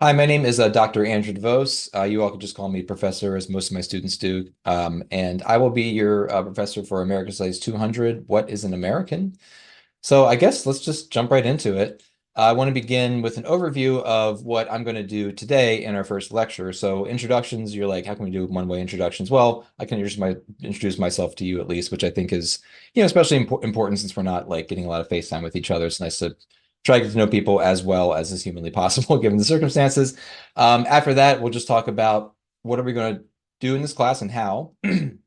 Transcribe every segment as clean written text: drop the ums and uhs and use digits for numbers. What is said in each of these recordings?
Hi, my name is Dr. Andrew DeVos. You all can just call me professor, as most of my students do. And I will be your professor for American Studies 200. What is an American? So I guess let's just jump right into it. I want to begin with an overview of what I'm going to do today in our first lecture. So introductions, you're like, how can we do one-way introductions? Well, I can introduce myself to you at least, which I think is, especially important since we're not like getting a lot of face time with each other. It's nice to try to get to know people as well as is humanly possible given the circumstances. After that, we'll just talk about what are we going to do in this class and how, and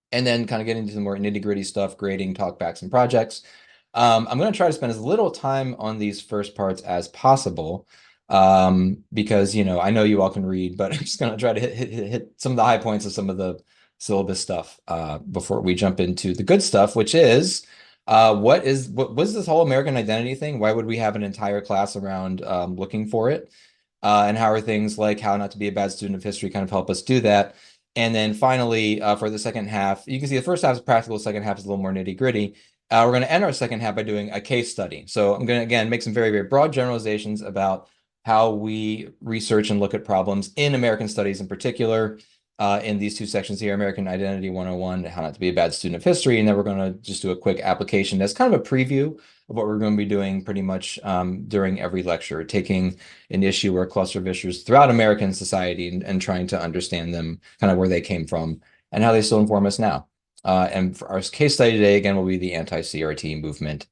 then kind of get into the more nitty-gritty stuff, grading, talkbacks, and projects. I'm going to try to spend as little time on these first parts as possible because, I know you all can read, but I'm just going to try to hit some of the high points of some of the syllabus stuff before we jump into the good stuff, which is what was this whole American identity thing? Why would we have an entire class around looking for it? And how are things like how not to be a bad student of history kind of help us do that? And then finally, for the second half, you can see the first half is practical, the second half is a little more nitty gritty. We're going to end our second half by doing a case study. So I'm going to, again, make some very, very broad generalizations about how we research and look at problems in American studies in particular, in these two sections here, American Identity 101, how not to be a bad student of history. And then we're going to just do a quick application that's kind of a preview of what we're going to be doing pretty much during every lecture, taking an issue or cluster of issues throughout American society and trying to understand them, kind of where they came from and how they still inform us now. And for our case study today, again, will be the anti-CRT movement.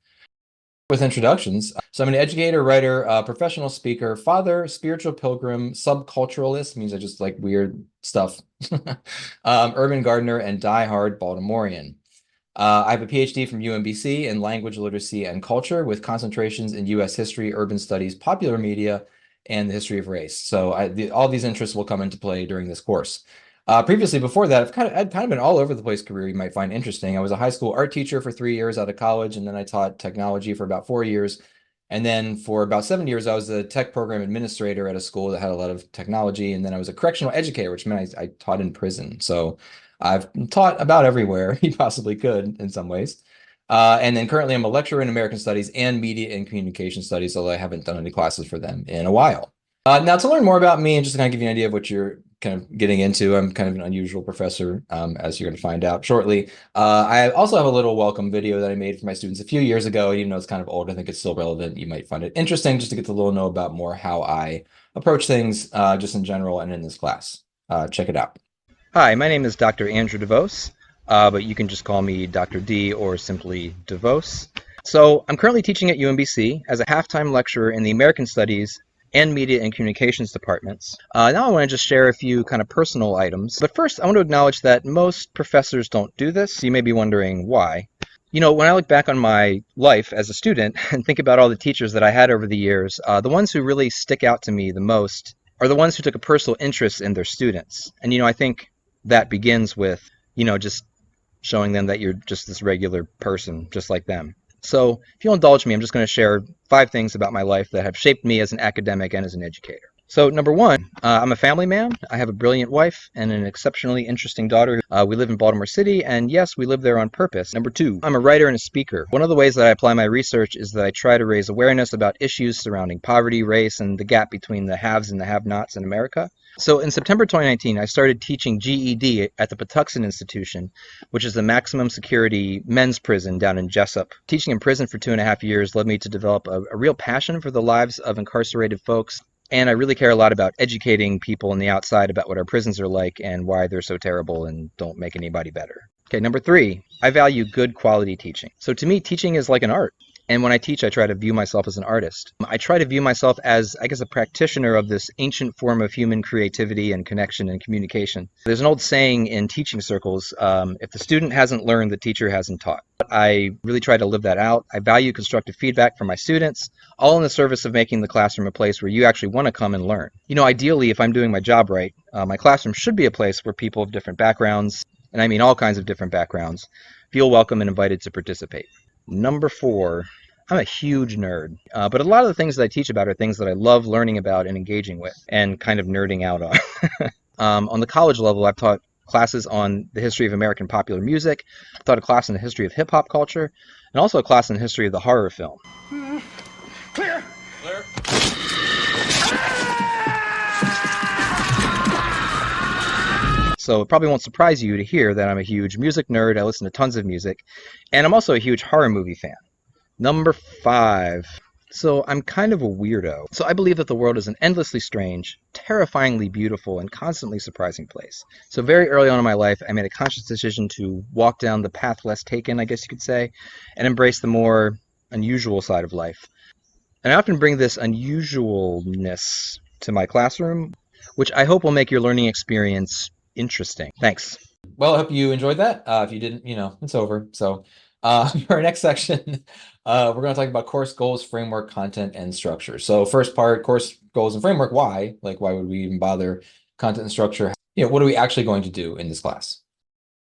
With introductions, so I'm an educator, writer, professional speaker, father, spiritual pilgrim, subculturalist, means I just like weird stuff, urban gardener, and diehard Baltimorean. I have a PhD from UMBC in language literacy and culture with concentrations in US history, urban studies, popular media, and the history of race. So all these interests will come into play during this course. Previously, before that, I'd kind of been all over the place career you might find interesting. I was a high school art teacher for 3 years out of college, and then I taught technology for about 4 years. And then for about 7 years, I was a tech program administrator at a school that had a lot of technology. And then I was a correctional educator, which meant I taught in prison. So I've taught about everywhere you possibly could in some ways. And then currently I'm a lecturer in American Studies and Media and Communication Studies, although I haven't done any classes for them in a while. Now to learn more about me and just to kind of give you an idea of what you're kind of getting into, I'm kind of an unusual professor, as you're going to find out shortly. I also have a little welcome video that I made for my students a few years ago. Even though it's kind of old, I think it's still relevant. You might find it interesting just to get to know about more how I approach things just in general and in this class. Check it out. Hi, my name is Dr. Andrew DeVos, but you can just call me Dr. D or simply DeVos. So I'm currently teaching at UMBC as a half-time lecturer in the American Studies and Media and Communications departments. Now I want to just share a few kind of personal items. But first, I want to acknowledge that most professors don't do this. You may be wondering why. When I look back on my life as a student and think about all the teachers that I had over the years, the ones who really stick out to me the most are the ones who took a personal interest in their students. And, I think that begins with, just showing them that you're just this regular person, just like them. So if you'll indulge me, I'm just going to share 5 things about my life that have shaped me as an academic and as an educator. So number 1, I'm a family man. I have a brilliant wife and an exceptionally interesting daughter. We live in Baltimore City, and yes, we live there on purpose. Number 2, I'm a writer and a speaker. One of the ways that I apply my research is that I try to raise awareness about issues surrounding poverty, race, and the gap between the haves and the have-nots in America. So in September 2019, I started teaching GED at the Patuxent Institution, which is the maximum security men's prison down in Jessup. Teaching in prison for 2.5 years led me to develop a real passion for the lives of incarcerated folks. And I really care a lot about educating people on the outside about what our prisons are like and why they're so terrible and don't make anybody better. Okay, number 3, I value good quality teaching. So to me, teaching is like an art. And when I teach, I try to view myself as an artist. I try to view myself as, I guess, a practitioner of this ancient form of human creativity and connection and communication. There's an old saying in teaching circles, if the student hasn't learned, the teacher hasn't taught. I really try to live that out. I value constructive feedback from my students, all in the service of making the classroom a place where you actually want to come and learn. Ideally, if I'm doing my job right, my classroom should be a place where people of different backgrounds, and I mean all kinds of different backgrounds, feel welcome and invited to participate. Number 4, I'm a huge nerd, but a lot of the things that I teach about are things that I love learning about and engaging with and kind of nerding out on. On the college level, I've taught classes on the history of American popular music, I've taught a class in the history of hip-hop culture, and also a class in the history of the horror film. Clear! Clear. So it probably won't surprise you to hear that I'm a huge music nerd. I listen to tons of music, and I'm also a huge horror movie fan. Number 5. So I'm kind of a weirdo. So I believe that the world is an endlessly strange, terrifyingly beautiful, and constantly surprising place. So very early on in my life, I made a conscious decision to walk down the path less taken, I guess you could say, and embrace the more unusual side of life. And I often bring this unusualness to my classroom, which I hope will make your learning experience interesting. Thanks. Well, I hope you enjoyed that. If you didn't, it's over. So, for our next section, we're going to talk about course goals, framework, content, and structure. So, first part, course goals and framework. Why? Like, why would we even bother? Content and structure. What are we actually going to do in this class?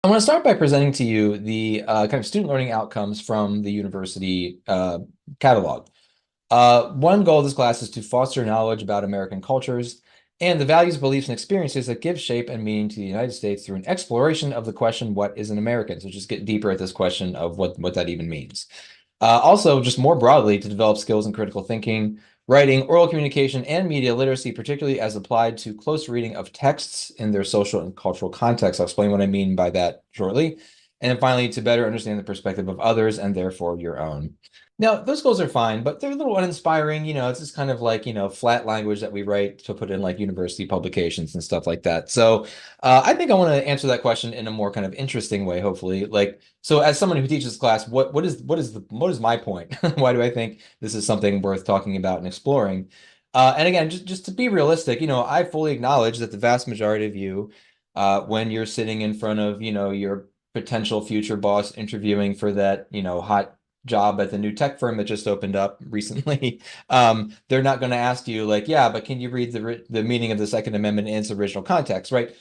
I want to start by presenting to you the kind of student learning outcomes from the university catalog. One goal of this class is to foster knowledge about American cultures and the values, beliefs, and experiences that give shape and meaning to the United States through an exploration of the question, what is an American? So just get deeper at this question of what that even means. Also, just more broadly, to develop skills in critical thinking, writing, oral communication, and media literacy, particularly as applied to close reading of texts in their social and cultural context. I'll explain what I mean by that shortly. And then finally, to better understand the perspective of others and therefore your own. Now, those goals are fine, but they're a little uninspiring. It's just kind of like, flat language that we write to put in like university publications and stuff like that. So I think I want to answer that question in a more kind of interesting way, hopefully. Like, so as someone who teaches class, what is my point? Why do I think this is something worth talking about and exploring? And again, just to be realistic, I fully acknowledge that the vast majority of you, when you're sitting in front of, your potential future boss interviewing for that, hot job at the new tech firm that just opened up recently, they're not going to ask you like, yeah, but can you read the meaning of the Second Amendment in its original context, right?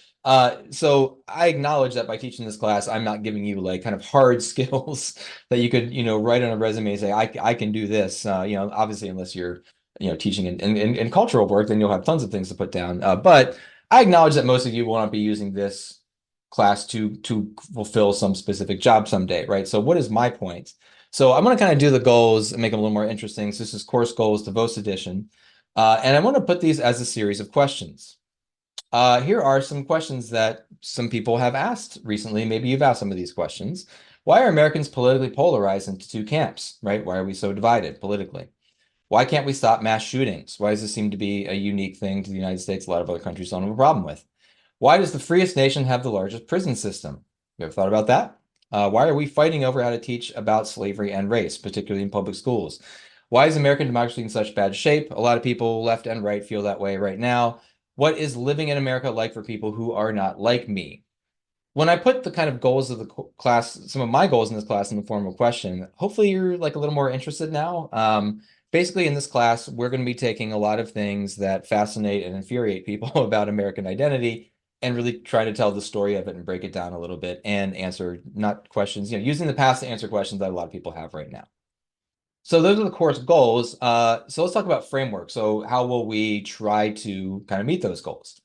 So I acknowledge that by teaching this class, I'm not giving you like kind of hard skills that you could, write on a resume and say, I can do this. Obviously, unless you're, teaching in cultural work, then you'll have tons of things to put down. But I acknowledge that most of you will not be using this class to fulfill some specific job someday, right? So what is my point? So I'm going to kind of do the goals and make them a little more interesting. So this is course goals, DeVos edition. And I want to put these as a series of questions. Here are some questions that some people have asked recently. Maybe you've asked some of these questions. Why are Americans politically polarized into two camps, right? Why are we so divided politically? Why can't we stop mass shootings? Why does this seem to be a unique thing to the United States a lot of other countries don't have a problem with? Why does the freest nation have the largest prison system? You ever thought about that? Why are we fighting over how to teach about slavery and race, particularly in public schools? Why is American democracy in such bad shape? A lot of people, left and right, feel that way right now. What is living in America like for people who are not like me? When I put the kind of goals of the class, some of my goals in this class in the form of a question, hopefully you're like a little more interested now. Basically, in this class, we're going to be taking a lot of things that fascinate and infuriate people about American identity and really try to tell the story of it and break it down a little bit and answer not questions, using the past to answer questions that a lot of people have right now. So those are the course goals. So let's talk about framework. So how will we try to kind of meet those goals?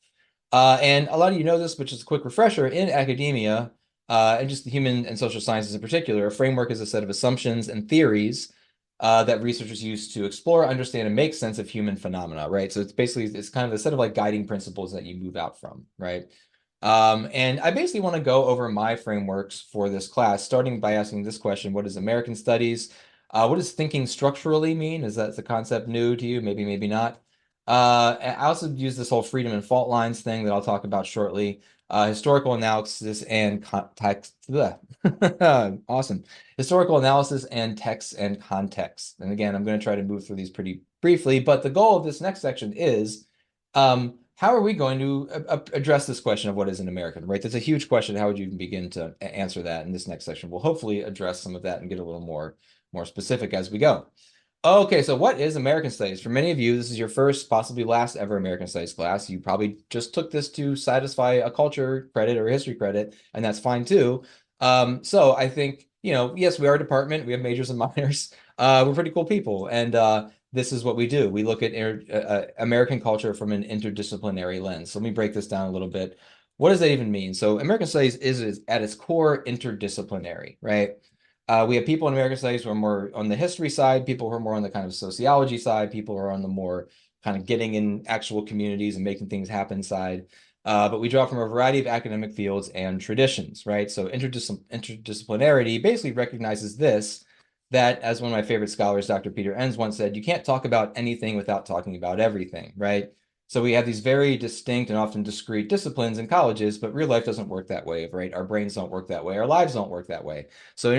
And a lot of you know this, but just a quick refresher, in academia, and just the human and social sciences in particular, a framework is a set of assumptions and theories that researchers use to explore, understand, and make sense of human phenomena, right? So it's kind of a set of like guiding principles that you move out from, right? And I basically want to go over my frameworks for this class, starting by asking this question: what is American studies? What does thinking structurally mean? Is that the concept new to you? Maybe, maybe not. I also use this whole freedom and fault lines thing that I'll talk about shortly. Historical analysis and context. Awesome. Historical analysis and text and context. And again, I'm going to try to move through these pretty briefly, but the goal of this next section is how are we going to address this question of what is an American, right? That's a huge question. How would you even begin to answer that in this next section? We'll hopefully address some of that and get a little more specific as we go. Okay, so what is American Studies? For many of you, this is your first, possibly last ever American Studies class. You probably just took this to satisfy a culture credit or a history credit, and that's fine too. So I think, yes, we are a department. We have majors and minors. We're pretty cool people, and this is what we do. We look at American culture from an interdisciplinary lens. So let me break this down a little bit. What does that even mean? So American Studies is at its core interdisciplinary, right? We have people in American Studies who are more on the history side, people who are more on the kind of sociology side, people who are on the more kind of getting in actual communities and making things happen side. but we draw from a variety of academic fields and traditions, right? So interdisciplinarity basically recognizes this, that as one of my favorite scholars, Dr. Peter Enns once said, you can't talk about anything without talking about everything, right? So we have these very distinct and often discrete disciplines in colleges, but real life doesn't work that way, right? Our brains don't work that way. Our lives don't work that way. So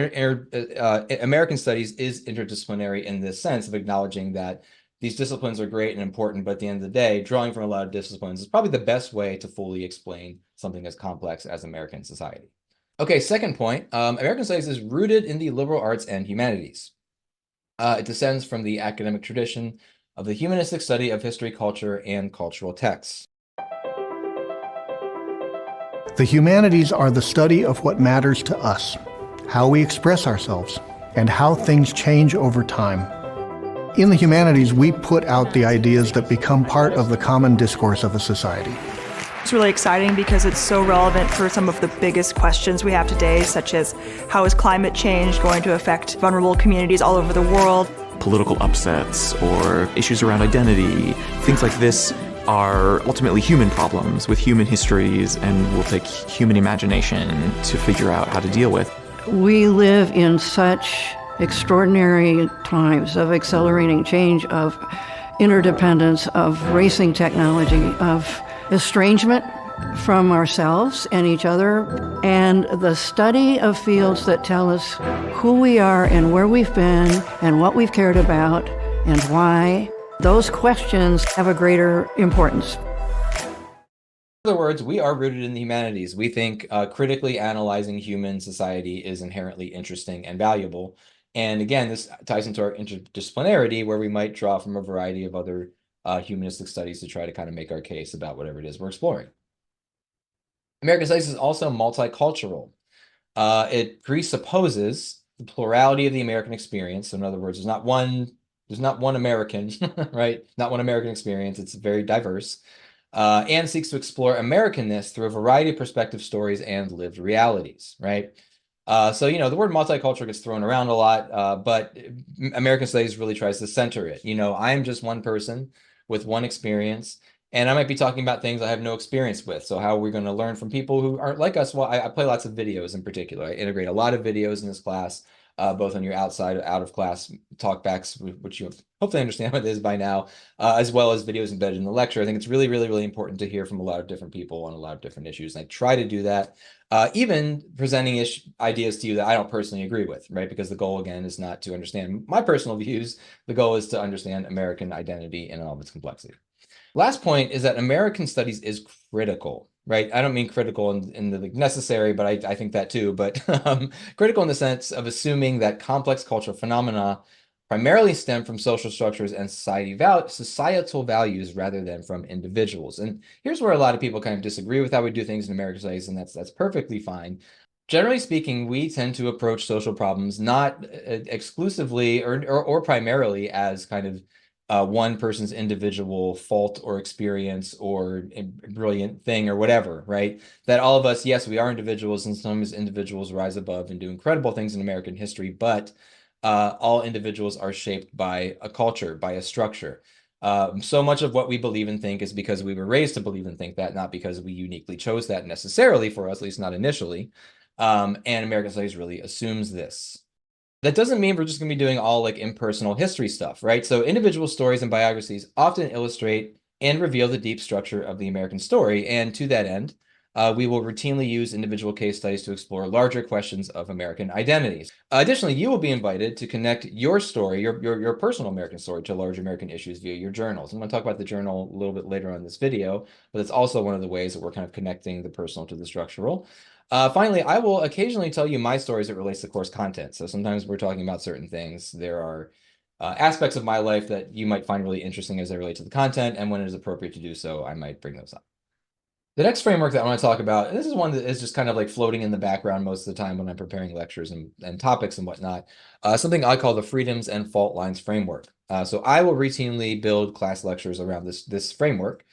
American studies is interdisciplinary in this sense of acknowledging that these disciplines are great and important, but at the end of the day, drawing from a lot of disciplines is probably the best way to fully explain something as complex as American society. Okay, second point, American studies is rooted in the liberal arts and humanities. It descends from the academic tradition of the humanistic study of history, culture, and cultural texts. The humanities are the study of what matters to us, how we express ourselves, and how things change over time. In the humanities, we put out the ideas that become part of the common discourse of a society. It's really exciting because it's so relevant for some of the biggest questions we have today, such as how is climate change going to affect vulnerable communities all over the world? Political upsets or issues around identity, things like this are ultimately human problems with human histories and will take human imagination to figure out how to deal with. We live in such extraordinary times of accelerating change, of interdependence, of racing technology, of estrangement from ourselves and each other, and the study of fields that tell us who we are and where we've been and what we've cared about and why. Those questions have a greater importance. In other words, we are rooted in the humanities. We think critically analyzing human society is inherently interesting and valuable. And again, this ties into our interdisciplinarity, where we might draw from a variety of other humanistic studies to try to kind of make our case about whatever it is we're exploring. American studies is also multicultural. It presupposes the plurality of the American experience. So in other words, there's not one American, right? Not one American experience. It's very diverse, and seeks to explore Americanness through a variety of perspective stories and lived realities, right? So, the word multicultural gets thrown around a lot, but American studies really tries to center it. I'm just one person with one experience, and I might be talking about things I have no experience with. So how are we going to learn from people who aren't like us? Well, I play lots of videos in particular. I integrate a lot of videos in this class, both on your out of class talkbacks, which you hopefully understand what it is by now, as well as videos embedded in the lecture. I think it's really, really, really important to hear from a lot of different people on a lot of different issues. And I try to do that, even presenting ideas to you that I don't personally agree with, right? Because the goal, again, is not to understand my personal views. The goal is to understand American identity in all of its complexity. Last point is that American studies is critical, right? I don't mean critical in the necessary, but I think that too, but critical in the sense of assuming that complex cultural phenomena primarily stem from social structures and societal values rather than from individuals. And here's where a lot of people kind of disagree with how we do things in American studies, and that's perfectly fine. Generally speaking, we tend to approach social problems not exclusively or primarily as kind of one person's individual fault or experience or a brilliant thing or whatever, right? That all of us, yes, we are individuals, and sometimes individuals rise above and do incredible things in American history, but all individuals are shaped by a culture, by a structure. So much of what we believe and think is because we were raised to believe and think that, not because we uniquely chose that necessarily for us, at least not initially. And American studies really assumes this. That doesn't mean we're just going to be doing all like impersonal history stuff, right? So individual stories and biographies often illustrate and reveal the deep structure of the American story. And to that end, we will routinely use individual case studies to explore larger questions of American identities. Additionally, you will be invited to connect your story, your personal American story, to larger American issues via your journals. I'm going to talk about the journal a little bit later on in this video, but it's also one of the ways that we're kind of connecting the personal to the structural. Finally, I will occasionally tell you my stories that relates to course content. So sometimes we're talking about certain things. There are aspects of my life that you might find really interesting as they relate to the content, and when it is appropriate to do so, I might bring those up. The next framework that I want to talk about, and this is one that is just kind of like floating in the background most of the time when I'm preparing lectures and topics and whatnot, something I call the freedoms and fault lines framework. So I will routinely build class lectures around this framework,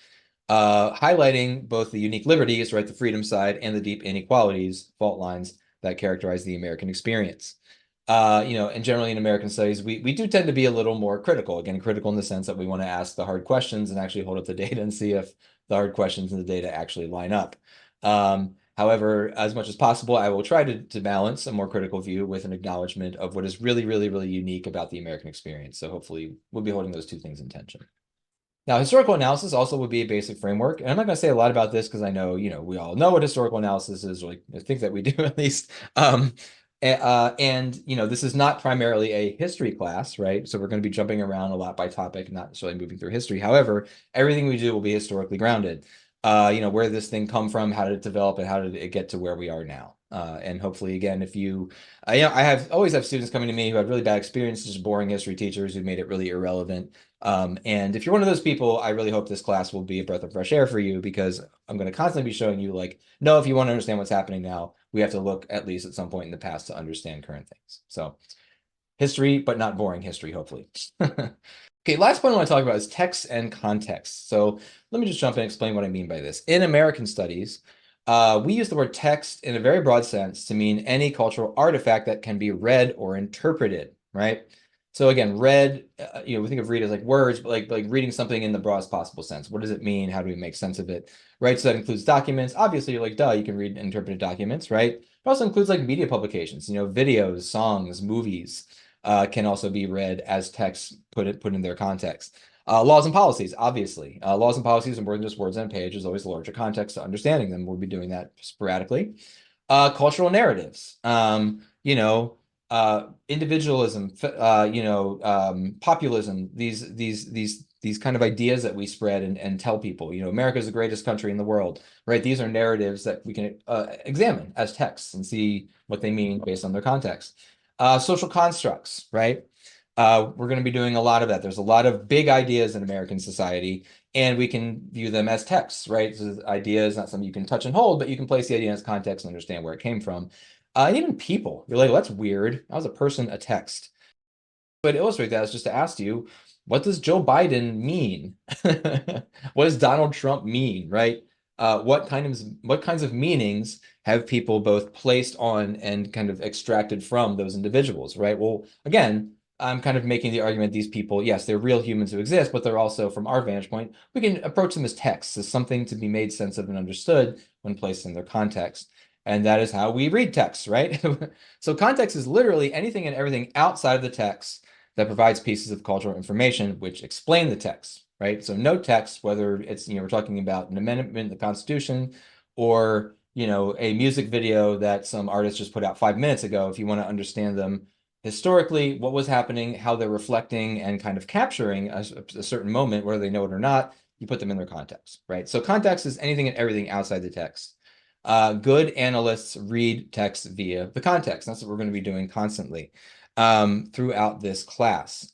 highlighting both the unique liberties, right, the freedom side, and the deep inequalities, fault lines that characterize the American experience. And generally in American studies, we do tend to be a little more critical, again, critical in the sense that we want to ask the hard questions and actually hold up the data and see if the hard questions and the data actually line up. However, as much as possible, I will try to balance a more critical view with an acknowledgement of what is really, really, really unique about the American experience. So hopefully we'll be holding those two things in tension. Now, historical analysis also would be a basic framework. And I'm not going to say a lot about this because I know, we all know what historical analysis is, or I think that we do at least. This is not primarily a history class, right? So we're going to be jumping around a lot by topic, not necessarily moving through history. However, everything we do will be historically grounded. Where did this thing come from? How did it develop? And how did it get to where we are now? And hopefully, again, if I always have students coming to me who had really bad experiences, boring history teachers who made it really irrelevant. And if you're one of those people, I really hope this class will be a breath of fresh air for you, because I'm going to constantly be showing you no, if you want to understand what's happening now, we have to look at least at some point in the past to understand current things. So history, but not boring history, hopefully. Okay, last point I want to talk about is text and context. So let me just jump in and explain what I mean by this. In American studies, we use the word text in a very broad sense to mean any cultural artifact that can be read or interpreted, right? So again, read, we think of read as like words, but like reading something in the broadest possible sense. What does it mean? How do we make sense of it, right? So that includes documents. Obviously, you're like, duh, you can read and interpret documents, right? It also includes like media publications, videos, songs, movies. Can also be read as text put in their context. Laws and policies, obviously. Laws and policies are more than just words on a page. There's always a larger context to understanding them. We'll be doing that sporadically. Cultural narratives, individualism, populism, these kind of ideas that we spread and tell people, America is the greatest country in the world, right? These are narratives that we can examine as texts and see what they mean based on their context. Social constructs, right? We're going to be doing a lot of that. There's a lot of big ideas in American society, and we can view them as texts, right? So the idea is not something you can touch and hold, but you can place the idea in its context and understand where it came from. And even people, you're like, well, that's weird. How is a person a text? But to illustrate that is just to ask you, what does Joe Biden mean? What does Donald Trump mean, right? What kinds of meanings have people both placed on and kind of extracted from those individuals, right? Well, again, I'm kind of making the argument these people, yes, they're real humans who exist, but they're also, from our vantage point, we can approach them as texts, as something to be made sense of and understood when placed in their context. And that is how we read text, right? So context is literally anything and everything outside of the text that provides pieces of cultural information which explain the text, right? So no text, whether it's, we're talking about an amendment in the Constitution or, a music video that some artist just put out 5 minutes ago, if you want to understand them historically, what was happening, how they're reflecting and kind of capturing a certain moment, whether they know it or not, you put them in their context, right? So context is anything and everything outside the text. Good analysts read text via the context. That's what we're going to be doing constantly throughout this class.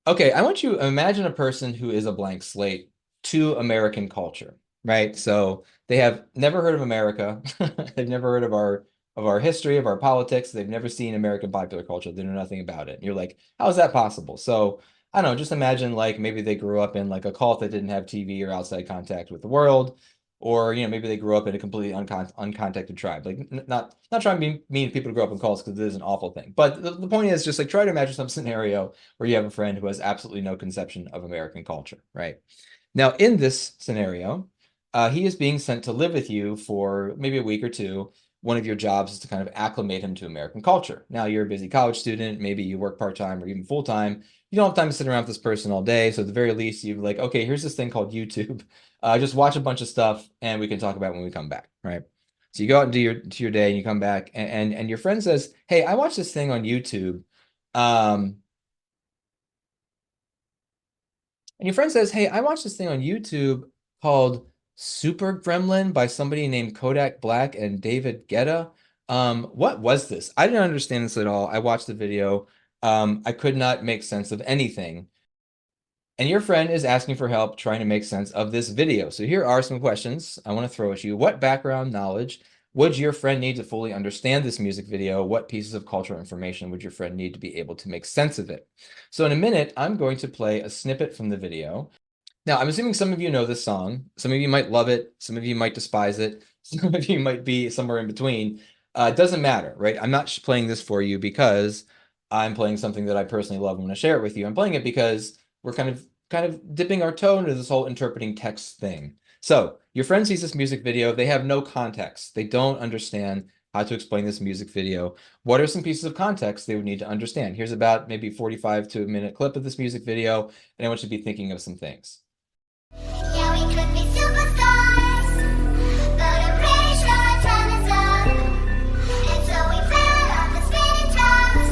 Okay, I want you to imagine a person who is a blank slate to American culture, right? So they have never heard of America. They've never heard of our history, of our politics. They've never seen American popular culture. They know nothing about it. And you're like, how is that possible? So I don't know, just imagine like maybe they grew up in like a cult that didn't have TV or outside contact with the world. Or, maybe they grew up in a completely uncontacted tribe. Like, not trying to be mean to people who grow up in cults, because it is an awful thing. But the point is just like try to imagine some scenario where you have a friend who has absolutely no conception of American culture, right? Now, in this scenario, he is being sent to live with you for maybe a week or two. One of your jobs is to kind of acclimate him to American culture. Now, you're a busy college student. Maybe you work part-time or even full-time. You don't have time to sit around with this person all day. So at the very least, you're like, okay, here's this thing called YouTube. Just watch a bunch of stuff and we can talk about it when we come back, right? So you go out and do your day and you come back and your friend says, hey, I watched this thing on YouTube. And your friend says, hey, I watched this thing on YouTube called Super Gremlin by somebody named Kodak Black and David Guetta. What was this? I didn't understand this at all. I watched the video. I could not make sense of anything. And your friend is asking for help trying to make sense of this video. So here are some questions I want to throw at you. What background knowledge would your friend need to fully understand this music video? What pieces of cultural information would your friend need to be able to make sense of it? So in a minute, I'm going to play a snippet from the video. Now, I'm assuming some of you know this song. Some of you might love it. Some of you might despise it. Some of you might be somewhere in between. It doesn't matter, right? I'm not playing this for you because I'm playing something that I personally love and want to share it with you. I'm playing it because we're kind of kind of dipping our toe into this whole interpreting text thing. So your friend sees this music video, they have no context. They don't understand how to explain this music video. What are some pieces of context they would need to understand? Here's about maybe 45 to a minute clip of this music video, and I want you to be thinking of some things. Yeah, we could be superstars, but a pressure time is up, and so we fell off the spinning tops.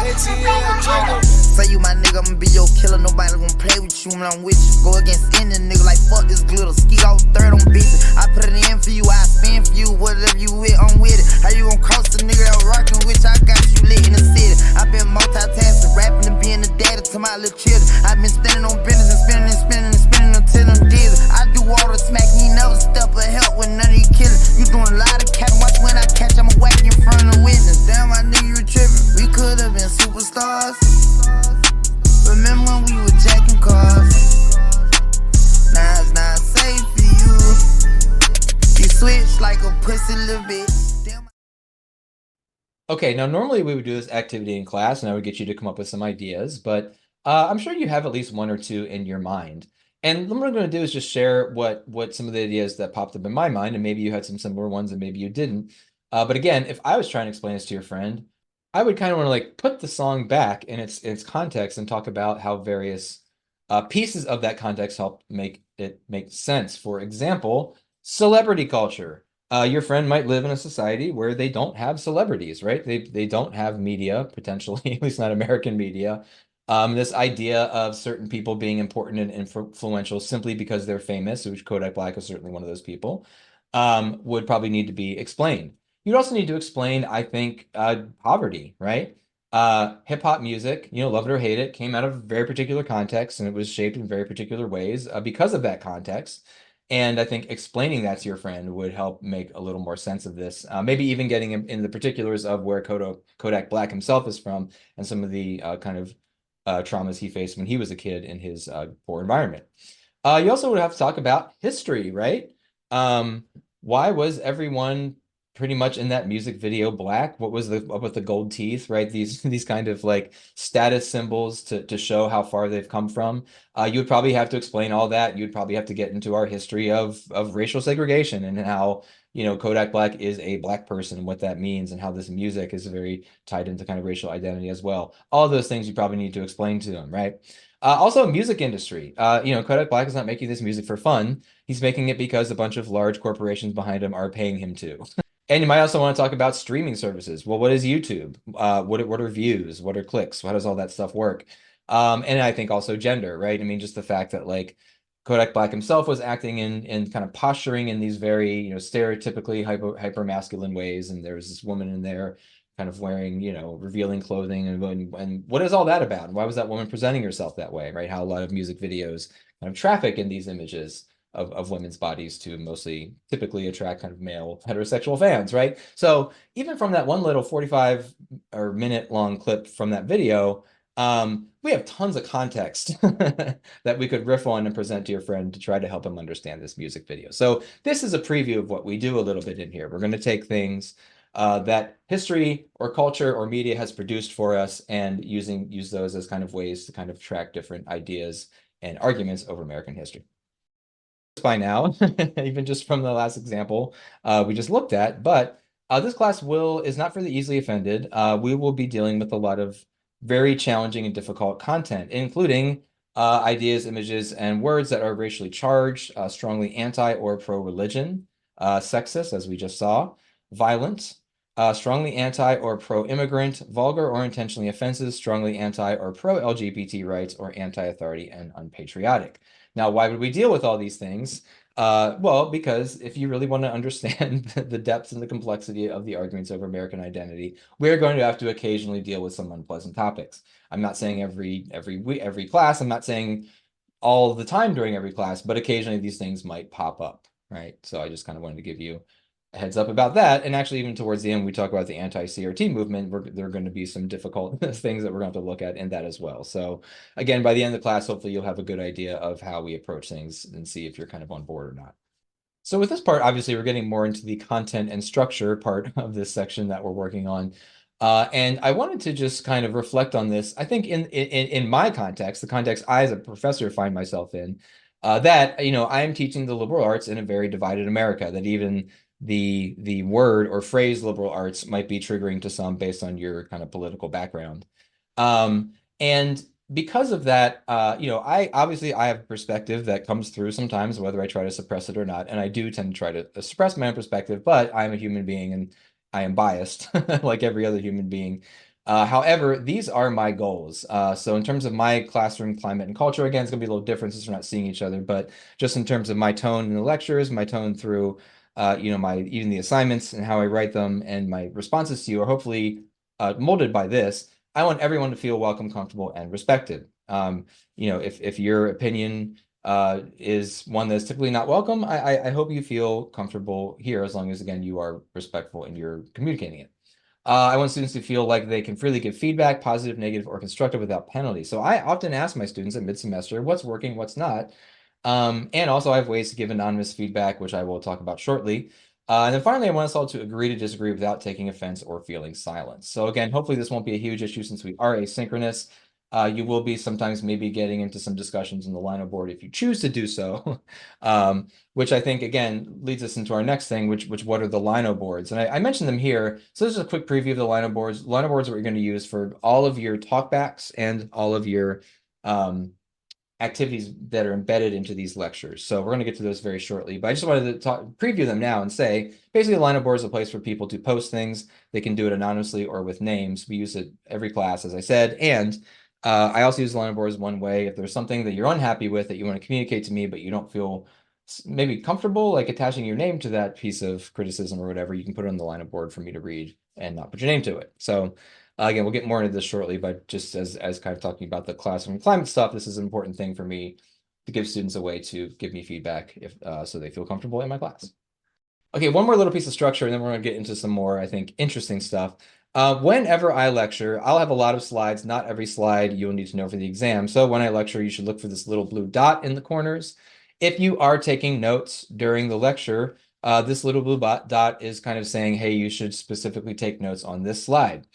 ATL Jagger. Say you my nigga, I'ma be your killer. Nobody gonna play with you when I'm with you. Go against any nigga like fuck this glitter. Ski off third on bitches. I put it in for you, I spin for you. Whatever you with, I'm with it. How you gon' cross the nigga that rockin' with? I got you lit in the city. I been multitasking, rapping and being the daddy to my little children. I been spinning on business and spinning and spinning and spinning until I'm dizzy. I do all the smack, you never step or help with none of you killin'. You doing a lot of cat, watch when I catch, I'ma whack in front of the witness. Damn, my nigga, you trippin'. We could've been superstars. Remember when we were jacking cars? Now it's not safe for you. You switch like a pussy little bitch. Damn. Okay, now normally we would do this activity in class and I would get you to come up with some ideas, but I'm sure you have at least one or two in your mind. And what I'm going to do is just share what some of the ideas that popped up in my mind, and maybe you had some similar ones and maybe you didn't. But again, if I was trying to explain this to your friend, I would kind of want to like put the song back in its context and talk about how various pieces of that context help make it make sense. For example, celebrity culture. Your friend might live in a society where they don't have celebrities, right? They don't have media, potentially, at least not American media. This idea of certain people being important and influential simply because they're famous, which Kodak Black is certainly one of those people, would probably need to be explained. You'd also need to explain, I think, poverty, right? Hip hop music, love it or hate it, came out of a very particular context and it was shaped in very particular ways because of that context. And I think explaining that to your friend would help make a little more sense of this. Maybe even getting him in the particulars of where Kodak Black himself is from and some of the kind of traumas he faced when he was a kid in his poor environment. You also would have to talk about history, right? Why was everyone pretty much in that music video black? What was up with the gold teeth, right? These kind of like status symbols to show how far they've come from. You would probably have to explain all that. You'd probably have to get into our history of racial segregation and how Kodak Black is a black person and what that means and how this music is very tied into kind of racial identity as well. All of those things you probably need to explain to them, right? Also, music industry. Kodak Black is not making this music for fun. He's making it because a bunch of large corporations behind him are paying him to. And you might also want to talk about streaming services. Well, what is YouTube? What are views? What are clicks? How does all that stuff work? And I think also gender, right? I mean, just the fact that like Kodak Black himself was acting in kind of posturing in these very, stereotypically hyper masculine ways, and there was this woman in there kind of wearing, revealing clothing, and what is all that about? And why was that woman presenting herself that way, right? How a lot of music videos kind of traffic in these images of women's bodies to mostly typically attract kind of male heterosexual fans, right? So even from that one little 45 or minute long clip from that video, we have tons of context that we could riff on and present to your friend to try to help him understand this music video. So this is a preview of what we do a little bit in here. We're going to take things that history or culture or media has produced for us and use those as kind of ways to kind of track different ideas and arguments over American history. By now, even just from the last example we just looked at, but this class is not for the easily offended. We will be dealing with a lot of very challenging and difficult content, including ideas, images, and words that are racially charged, strongly anti or pro-religion, sexist, as we just saw, violent, strongly anti or pro-immigrant, vulgar or intentionally offensive, strongly anti or pro-LGBT rights, or anti-authority and unpatriotic. Now, why would we deal with all these things? Well, because if you really want to understand the depth and the complexity of the arguments over American identity, we're going to have to occasionally deal with some unpleasant topics. I'm not saying every class, I'm not saying all the time during every class, but occasionally these things might pop up, right? So I just kind of wanted to give you a heads up about that. And actually, even towards the end, we talk about the anti-CRT movement. There are going to be some difficult things that we're going to have to look at in that as well. So again, by the end of the class, hopefully you'll have a good idea of how we approach things and see if you're kind of on board or not. So with this part, obviously, we're getting more into the content and structure part of this section that we're working on. And I wanted to just kind of reflect on this. I think in my context, the context I as a professor find myself in, that I am teaching the liberal arts in a very divided America. That even the word or phrase liberal arts might be triggering to some based on your kind of political background. And because of that, I obviously I have a perspective that comes through sometimes, whether I try to suppress it or not. And I do tend to try to suppress my own perspective, but I'm a human being and I am biased like every other human being. However, these are my goals. So in terms of my classroom climate and culture, again, it's gonna be a little different since we're not seeing each other, but just in terms of my tone in the lectures, my tone through, my even the assignments and how I write them and my responses to you are hopefully molded by this. I want everyone to feel welcome, comfortable, and respected. If your opinion is one that's typically not welcome, I hope you feel comfortable here as long as, again, you are respectful and you're communicating it. I want students to feel like they can freely give feedback, positive, negative, or constructive without penalty. So I often ask my students at mid-semester what's working, what's not. And also I have ways to give anonymous feedback, which I will talk about shortly. And then finally, I want us all to agree to disagree without taking offense or feeling silence. So again, hopefully this won't be a huge issue since we are asynchronous. You will be sometimes maybe getting into some discussions in the Lino board if you choose to do so, which I think, again, leads us into our next thing, which what are the Lino boards? And I mentioned them here. So this is a quick preview of the Lino boards. Lino boards are what you're going to use for all of your talkbacks and all of your activities that are embedded into these lectures. So we're going to get to those very shortly, but I just wanted to preview them now and say, basically the Lino board is a place for people to post things. They can do it anonymously or with names. We use it every class, as I said, and I also use the Lino board as one way. If there's something that you're unhappy with that you want to communicate to me, but you don't feel maybe comfortable like attaching your name to that piece of criticism or whatever, you can put it on the Lino board for me to read and not put your name to it. So again, we'll get more into this shortly, but just as kind of talking about the classroom climate stuff, this is an important thing for me to give students a way to give me feedback if so they feel comfortable in my class. Okay, one more little piece of structure, and then we're going to get into some more, I think, interesting stuff. Whenever I lecture, I'll have a lot of slides. Not every slide you'll need to know for the exam. So when I lecture, you should look for this little blue dot in the corners. If you are taking notes during the lecture, this little blue dot is kind of saying, hey, you should specifically take notes on this slide.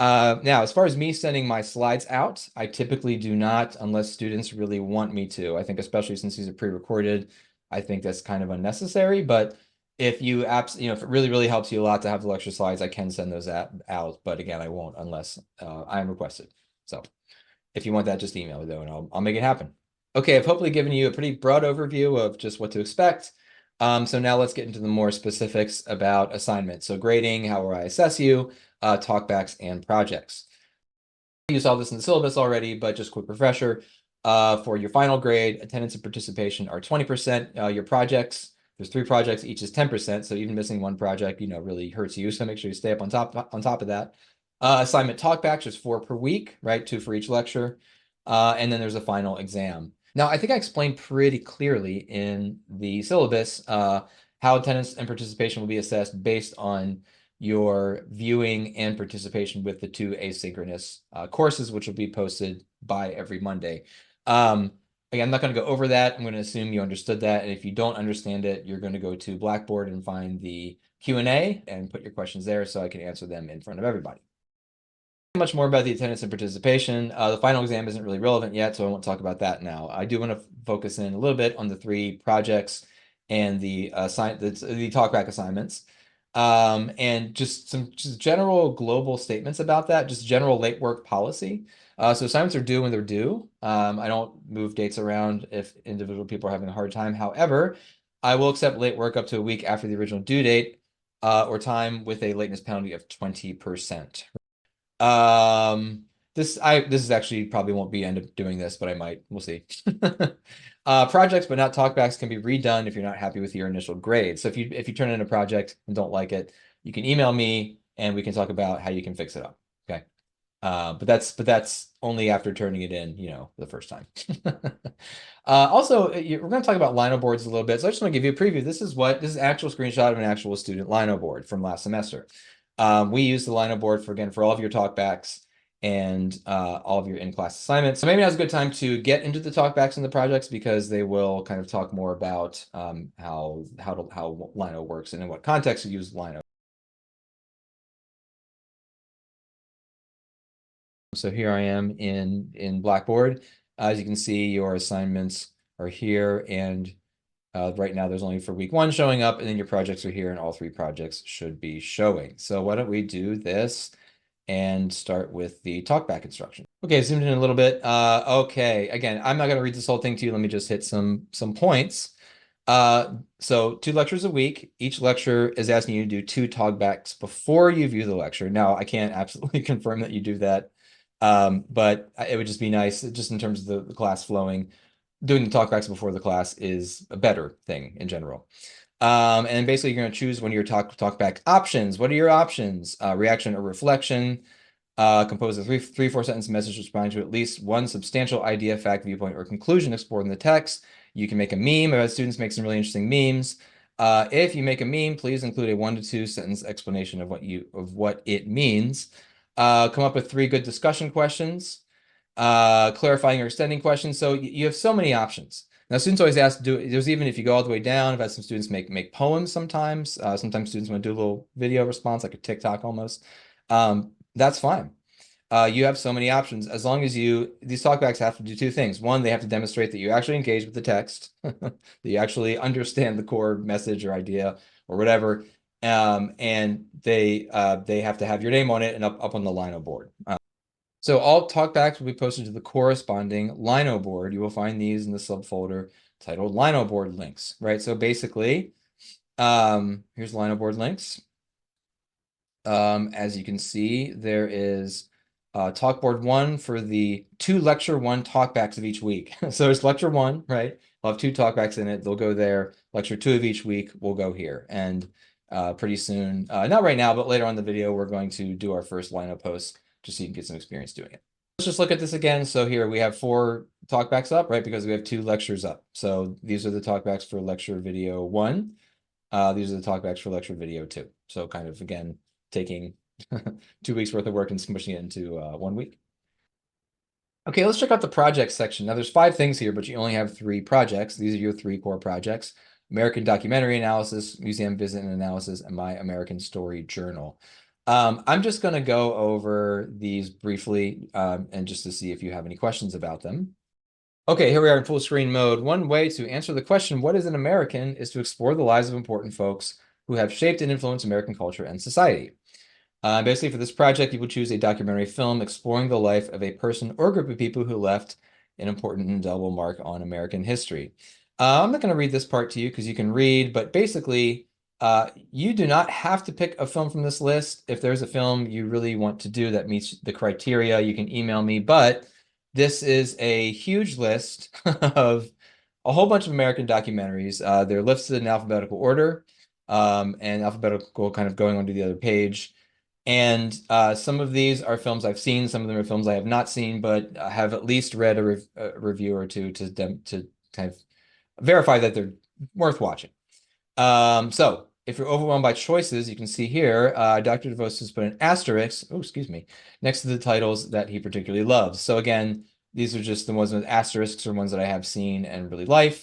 Now, as far as me sending my slides out, I typically do not unless students really want me to. I think especially since these are pre-recorded, I think that's kind of unnecessary, but if you if it really, really helps you a lot to have the lecture slides, I can send those out, but again, I won't unless I am requested. So if you want that, just email me though, and I'll make it happen. Okay, I've hopefully given you a pretty broad overview of just what to expect. So now let's get into the more specifics about assignments. So grading, how will I assess you, talkbacks, and projects. You saw this in the syllabus already, but just quick refresher. For your final grade, attendance and participation are 20%. Your projects, there's 3 projects, each is 10%. So even missing one project, really hurts you. So make sure you stay up on top of that. Assignment talkbacks, there's 4 per week, right? 2 for each lecture. And then there's a final exam. Now, I think I explained pretty clearly in the syllabus how attendance and participation will be assessed based on your viewing and participation with the 2 asynchronous courses, which will be posted by every Monday. Again, I'm not going to go over that. I'm going to assume you understood that. And if you don't understand it, you're going to go to Blackboard and find the Q&A and put your questions there so I can answer them in front of everybody. Much more about the attendance and participation. The final exam isn't really relevant yet, so I won't talk about that now. I do want to focus in a little bit on the 3 projects and the talkback assignments. And just some general global statements about that, just general late work policy. So assignments are due when they're due. I don't move dates around if individual people are having a hard time. However, I will accept late work up to a week after the original due date or time with a lateness penalty of 20%. This is actually probably won't be end up doing this, but I might. We'll see. Projects but not talkbacks can be redone if you're not happy with your initial grade. So if you turn in a project and don't like it, you can email me and we can talk about how you can fix it up. Okay. But that's only after turning it in, the first time. Also, we're going to talk about Lino boards a little bit. So I just want to give you a preview. This is an actual screenshot of an actual student Lino board from last semester. We use the Lino board for all of your talkbacks and all of your in-class assignments. So maybe now's a good time to get into the talkbacks and the projects because they will kind of talk more about how Lino works and in what context you use Lino. So here I am in Blackboard. As you can see, your assignments are here, and right now there's only for week 1 showing up, and then your projects are here, and all 3 projects should be showing. So why don't we do this and start with the talkback instruction. Okay, zoomed in a little bit. Okay, again, I'm not going to read this whole thing to you. Let me just hit some points. So 2 lectures a week. Each lecture is asking you to do 2 talkbacks before you view the lecture. Now, I can't absolutely confirm that you do that, but it would just be nice, just in terms of the class flowing. Doing the talkbacks before the class is a better thing in general. And basically, you're going to choose one of your talkback options. What are your options? Reaction or reflection. Compose a 3-4 sentence message responding to at least one substantial idea, fact, viewpoint, or conclusion explored in the text. You can make a meme. I've had students make some really interesting memes. If you make a meme, please include a 1 to 2 sentence explanation of what it means. Come up with 3 good discussion questions. Clarifying or extending questions. So you have so many options. Now, students always ask, there's even if you go all the way down, I've had some students make poems sometimes. Sometimes students want to do a little video response, like a TikTok almost. That's fine. You have so many options. As long as these talkbacks have to do 2 things. 1, they have to demonstrate that you actually engage with the text, that you actually understand the core message or idea or whatever. And they have to have your name on it and up on the Lino board. So all talkbacks will be posted to the corresponding Lino board. You will find these in the subfolder titled Lino board links, right? So basically, here's Lino board links. As you can see, there is talkboard 1 for the 2 lecture 1 talkbacks of each week. So it's lecture 1, right? I'll have 2 talkbacks in it. They'll go there. Lecture 2 of each week will go here. And pretty soon, not right now, but later on in the video, we're going to do our first Lino post, just so you can get some experience doing it. Let's just look at this again. So here we have 4 talkbacks up, right? Because we have 2 lectures up. So these are the talkbacks for lecture video 1. These are the talkbacks for lecture video 2. So kind of, again, taking 2 weeks worth of work and smushing it into 1 week. Okay, let's check out the project section. Now there's 5 things here, but you only have 3 projects. These are your 3 core projects: American Documentary Analysis, Museum Visit and Analysis, and My American Story Journal. I'm just going to go over these briefly and just to see if you have any questions about them. Okay, here we are in full screen mode. One way to answer the question, what is an American, is to explore the lives of important folks who have shaped and influenced American culture and society. Basically, for this project, you will choose a documentary film exploring the life of a person or group of people who left an important and indelible mark on American history. I'm not going to read this part to you because you can read, but basically, you do not have to pick a film from this list. If there's a film you really want to do that meets the criteria, you can email me, but this is a huge list of a whole bunch of American documentaries. They're listed in alphabetical order, and alphabetical kind of going onto the other page. And some of these are films I've seen, some of them are films I have not seen, but I have at least read a review or 2 to kind of verify that they're worth watching. So if you're overwhelmed by choices, you can see here, Dr. DeVos has put an asterisk, next to the titles that he particularly loves. So again, these are just the ones with asterisks or ones that I have seen and really like,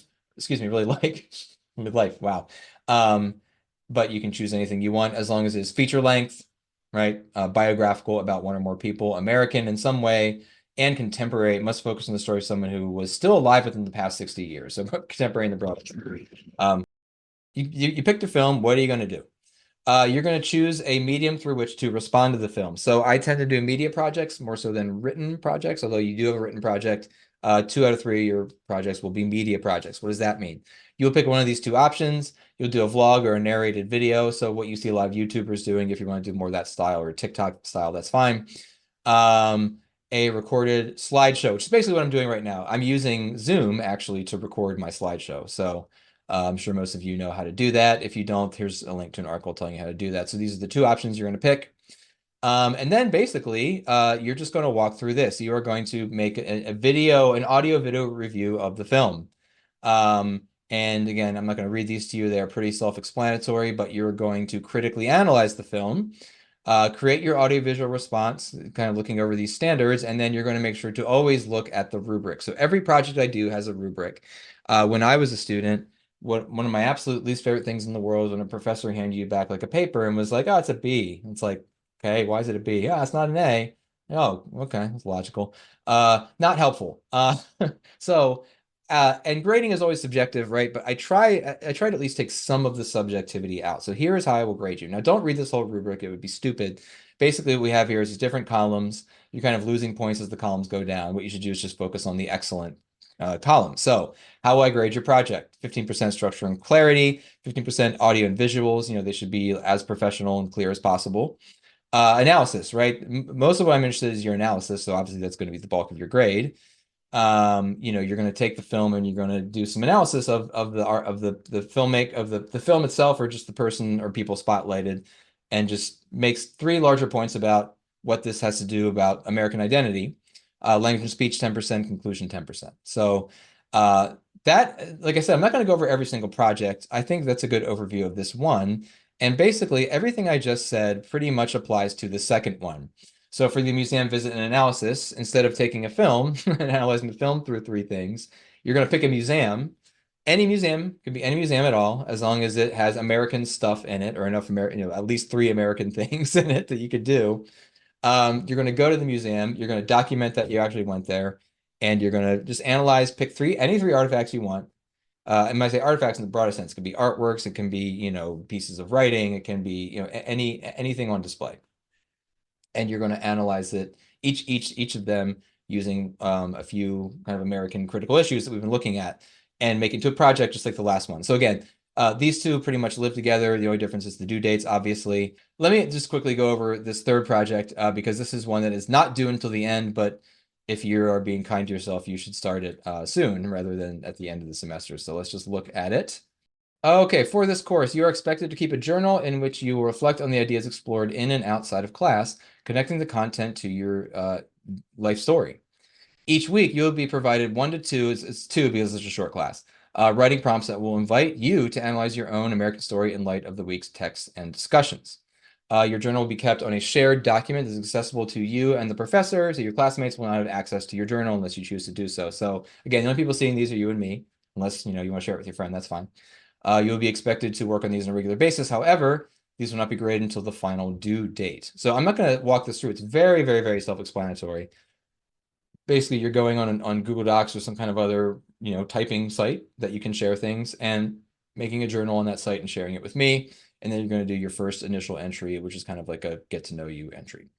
wow. But you can choose anything you want as long as it's feature length, right? Biographical about 1 or more people, American in some way, and contemporary. It must focus on the story of someone who was still alive within the past 60 years. So contemporary in the broad. You picked a film. What are you going to do? You're going to choose a medium through which to respond to the film. So I tend to do media projects more so than written projects, although you do have a written project. 2 out of 3 of your projects will be media projects. What does that mean? You'll pick one of these 2 options. You'll do a vlog or a narrated video. So what you see a lot of YouTubers doing, if you want to do more of that style or TikTok style, that's fine. A recorded slideshow, which is basically what I'm doing right now. I'm using Zoom actually to record my slideshow. So I'm sure most of you know how to do that. If you don't, here's a link to an article telling you how to do that. So these are the 2 options you're going to pick. And then basically, you're just going to walk through this. You are going to make an audio video review of the film. And again, I'm not going to read these to you. They're pretty self-explanatory, but you're going to critically analyze the film, create your audiovisual response, kind of looking over these standards, and then you're going to make sure to always look at the rubric. So every project I do has a rubric. When I was a student, one of my absolute least favorite things in the world is when a professor handed you back like a paper and was like, oh, it's a B. It's like, okay, why is it a B? Yeah, it's not an A. Oh, okay, that's logical. Not helpful. So, and grading is always subjective, right? But I try to at least take some of the subjectivity out. So here is how I will grade you. Now, don't read this whole rubric; it would be stupid. Basically, what we have here is different columns. You're kind of losing points as the columns go down. What you should do is just focus on the excellent column. So, how will I grade your project? 15% structure and clarity, 15% audio and visuals. You know, they should be as professional and clear as possible. Analysis, right? Most of what I'm interested in is your analysis. So obviously that's going to be the bulk of your grade. You know, you're going to take the film and you're going to do some analysis of the art of the filmmake of the film itself, or just the person or people spotlighted, and just makes 3 larger points about what this has to do about American identity. Language and speech 10%, conclusion 10%. So that, like I said, I'm not going to go over every single project. I think that's a good overview of this one. And basically, everything I just said pretty much applies to the second one. So for the museum visit and analysis, instead of taking a film and analyzing the film through 3 things, you're going to pick a museum. Any museum, could be any museum at all, as long as it has American stuff in it, or enough American, you know, at least 3 American things in it that you could do. You're going to go to the museum. You're going to document that you actually went there, and you're going to just analyze, pick any 3 artifacts you want. And when I say artifacts in the broadest sense, it could be artworks, it can be, you know, pieces of writing, it can be, you know, anything on display. And you're going to analyze it, each of them, using a few kind of American critical issues that we've been looking at, and make it into a project just like the last one. So again, these 2 pretty much live together. The only difference is the due dates, obviously. Let me just quickly go over this third project, because this is one that is not due until the end, but if you are being kind to yourself, you should start it soon rather than at the end of the semester. So let's just look at it. Okay, for this course, you are expected to keep a journal in which you will reflect on the ideas explored in and outside of class, connecting the content to your life story. Each week, you'll be provided 1 to 2, it's 2 because it's a short class, writing prompts that will invite you to analyze your own American story in light of the week's texts and discussions. Your journal will be kept on a shared document that is accessible to you and the professor, so your classmates will not have access to your journal unless you choose to do so. So again, the only people seeing these are you and me, unless, you know, you want to share it with your friend, that's fine. You'll be expected to work on these on a regular basis. However, these will not be graded until the final due date. So I'm not going to walk this through. It's very, very, very self-explanatory. Basically, you're going on Google Docs or some kind of other, you know, typing site that you can share things, and making a journal on that site and sharing it with me. And then you're going to do your first initial entry, which is kind of like a get to know you entry.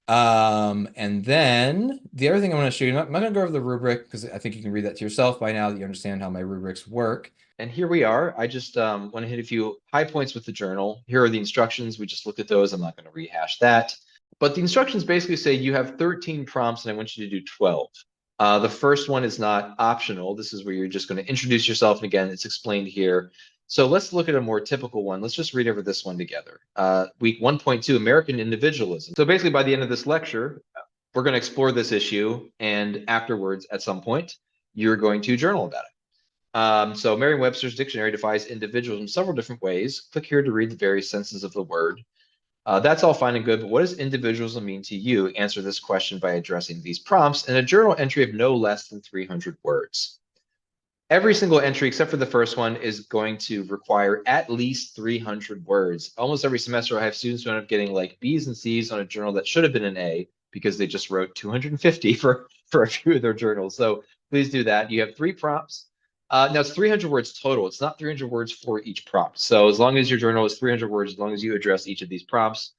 And then the other thing I want to show you, I'm not going to go over the rubric because I think you can read that to yourself by now that you understand how my rubrics work. And here we are. I just want to hit a few high points with the journal. Here are the instructions. We just looked at those. I'm not going to rehash that. But the instructions basically say you have 13 prompts and I want you to do 12. The first one is not optional. This is where you're just going to introduce yourself. And again, it's explained here. So let's look at a more typical one. Let's just read over this one together. Week 1.2, American individualism. So basically by the end of this lecture, we're going to explore this issue. And afterwards, at some point, you're going to journal about it. So Merriam-Webster's dictionary defines individualism in several different ways. Click here to read the various senses of the word. That's all fine and good, but what does individualism mean to you? Answer this question by addressing these prompts in a journal entry of no less than 300 words. Every single entry, except for the first one, is going to require at least 300 words. Almost every semester, I have students who end up getting like B's and C's on a journal that should have been an A because they just wrote 250 for a few of their journals. So please do that. You have 3 prompts. Now it's 300 words total. It's not 300 words for each prompt. So as long as your journal is 300 words, as long as you address each of these prompts,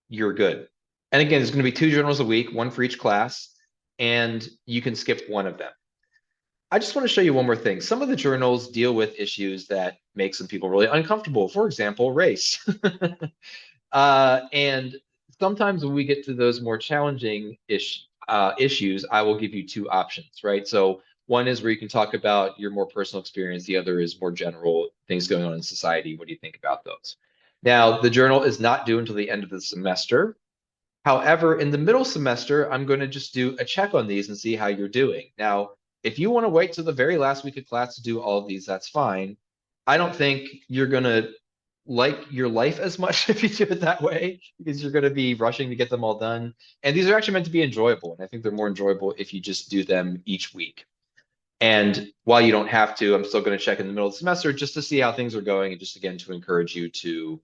you're good. And again, there's going to be 2 journals a week, 1 for each class, and you can skip 1 of them. I just want to show you one more thing. Some of the journals deal with issues that make some people really uncomfortable. For example, race. And sometimes when we get to those more challenging issues, I will give you 2 options, right? So one is where you can talk about your more personal experience. The other is more general things going on in society. What do you think about those? Now, the journal is not due until the end of the semester. However, in the middle semester, I'm going to just do a check on these and see how you're doing. Now, if you want to wait till the very last week of class to do all of these, that's fine. I don't think you're going to like your life as much if you do it that way, because you're going to be rushing to get them all done. And these are actually meant to be enjoyable. And I think they're more enjoyable if you just do them each week. And while you don't have to, I'm still going to check in the middle of the semester just to see how things are going, and just again to encourage you to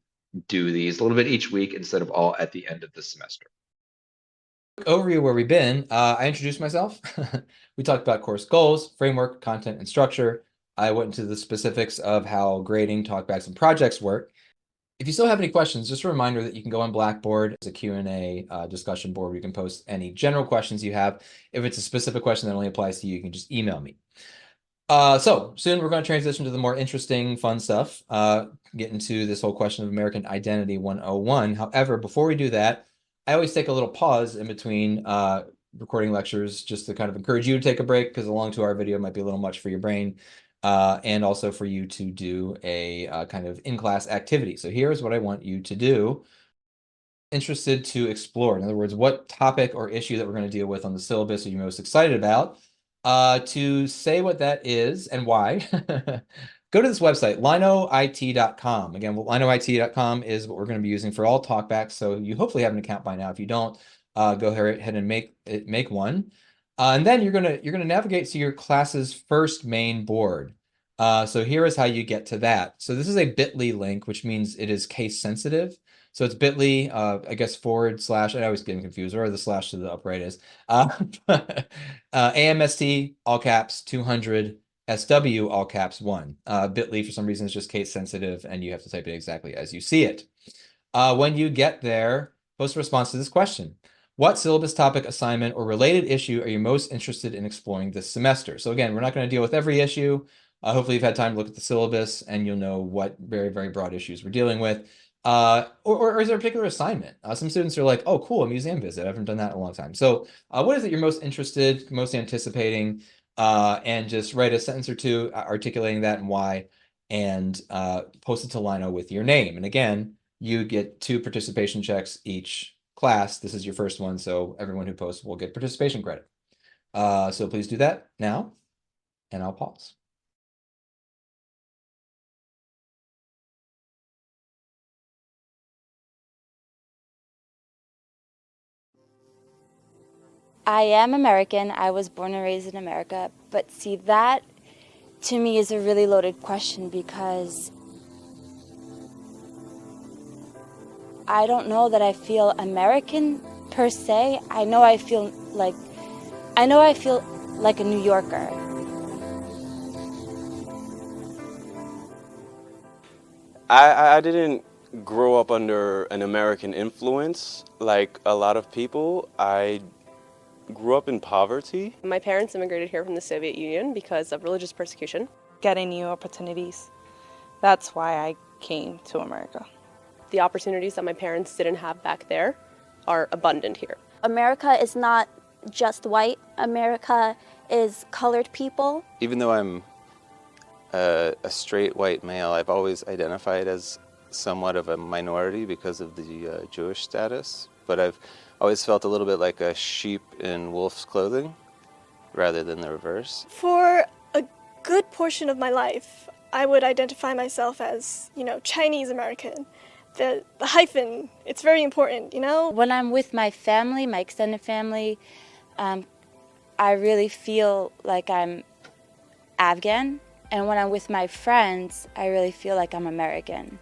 do these a little bit each week instead of all at the end of the semester. Overview where we've been. I introduced myself. We talked about course goals, framework, content, and structure. I went into the specifics of how grading, talkbacks, and projects work. If you still have any questions, just a reminder that you can go on Blackboard. It's a Q&A discussion board where you can post any general questions you have. If it's a specific question that only applies to you, you can just email me. So soon we're going to transition to the more interesting, fun stuff, get into this whole question of American Identity 101. However, before we do that, I always take a little pause in between recording lectures just to kind of encourage you to take a break because a long 2-hour video might be a little much for your brain, and also for you to do a kind of in-class activity. So here's what I want you to do. Interested to explore. In other words, what topic or issue that we're going to deal with on the syllabus are you most excited about? To say what that is and why, go to this website, linoit.com. Again, linoit.com is what we're going to be using for all talkbacks. So you hopefully have an account by now. If you don't, go ahead and make one. And then you're gonna navigate to your class's first main board. So here is how you get to that. So this is a bit.ly link, which means it is case sensitive. So it's bit.ly, I guess / I always get confused, or the slash to the upright is AMST all caps 200 SW all caps 1. Bit.ly for some reason is just case sensitive, and you have to type it exactly as you see it. When you get there, post a response to this question. What syllabus topic, assignment, or related issue are you most interested in exploring this semester? So again, we're not going to deal with every issue. Hopefully you've had time to look at the syllabus and you'll know what very, very broad issues we're dealing with. Or is there a particular assignment? Some students are like, oh, cool, a museum visit. I haven't done that in a long time. So what is it you're most interested, most anticipating? And just write a sentence or two articulating that and why, and post it to Lino with your name. And again, you get 2 participation checks each class. This is your first one, so everyone who posts will get participation credit. So please do that now, and I'll pause. I am American. I was born and raised in America. But see, that to me is a really loaded question because I don't know that I feel American per se. I know I feel like a New Yorker. I didn't grow up under an American influence like a lot of people. I grew up in poverty. My parents immigrated here from the Soviet Union because of religious persecution. Getting new opportunities. That's why I came to America. The opportunities that my parents didn't have back there are abundant here. America is not just white. America is colored people. Even though I'm a straight white male, I've always identified as somewhat of a minority because of the Jewish status, but I've always felt a little bit like a sheep in wolf's clothing rather than the reverse. For a good portion of my life, I would identify myself as, Chinese American. The hyphen, it's very important, When I'm with my family, my extended family, I really feel like I'm Afghan. And when I'm with my friends, I really feel like I'm American.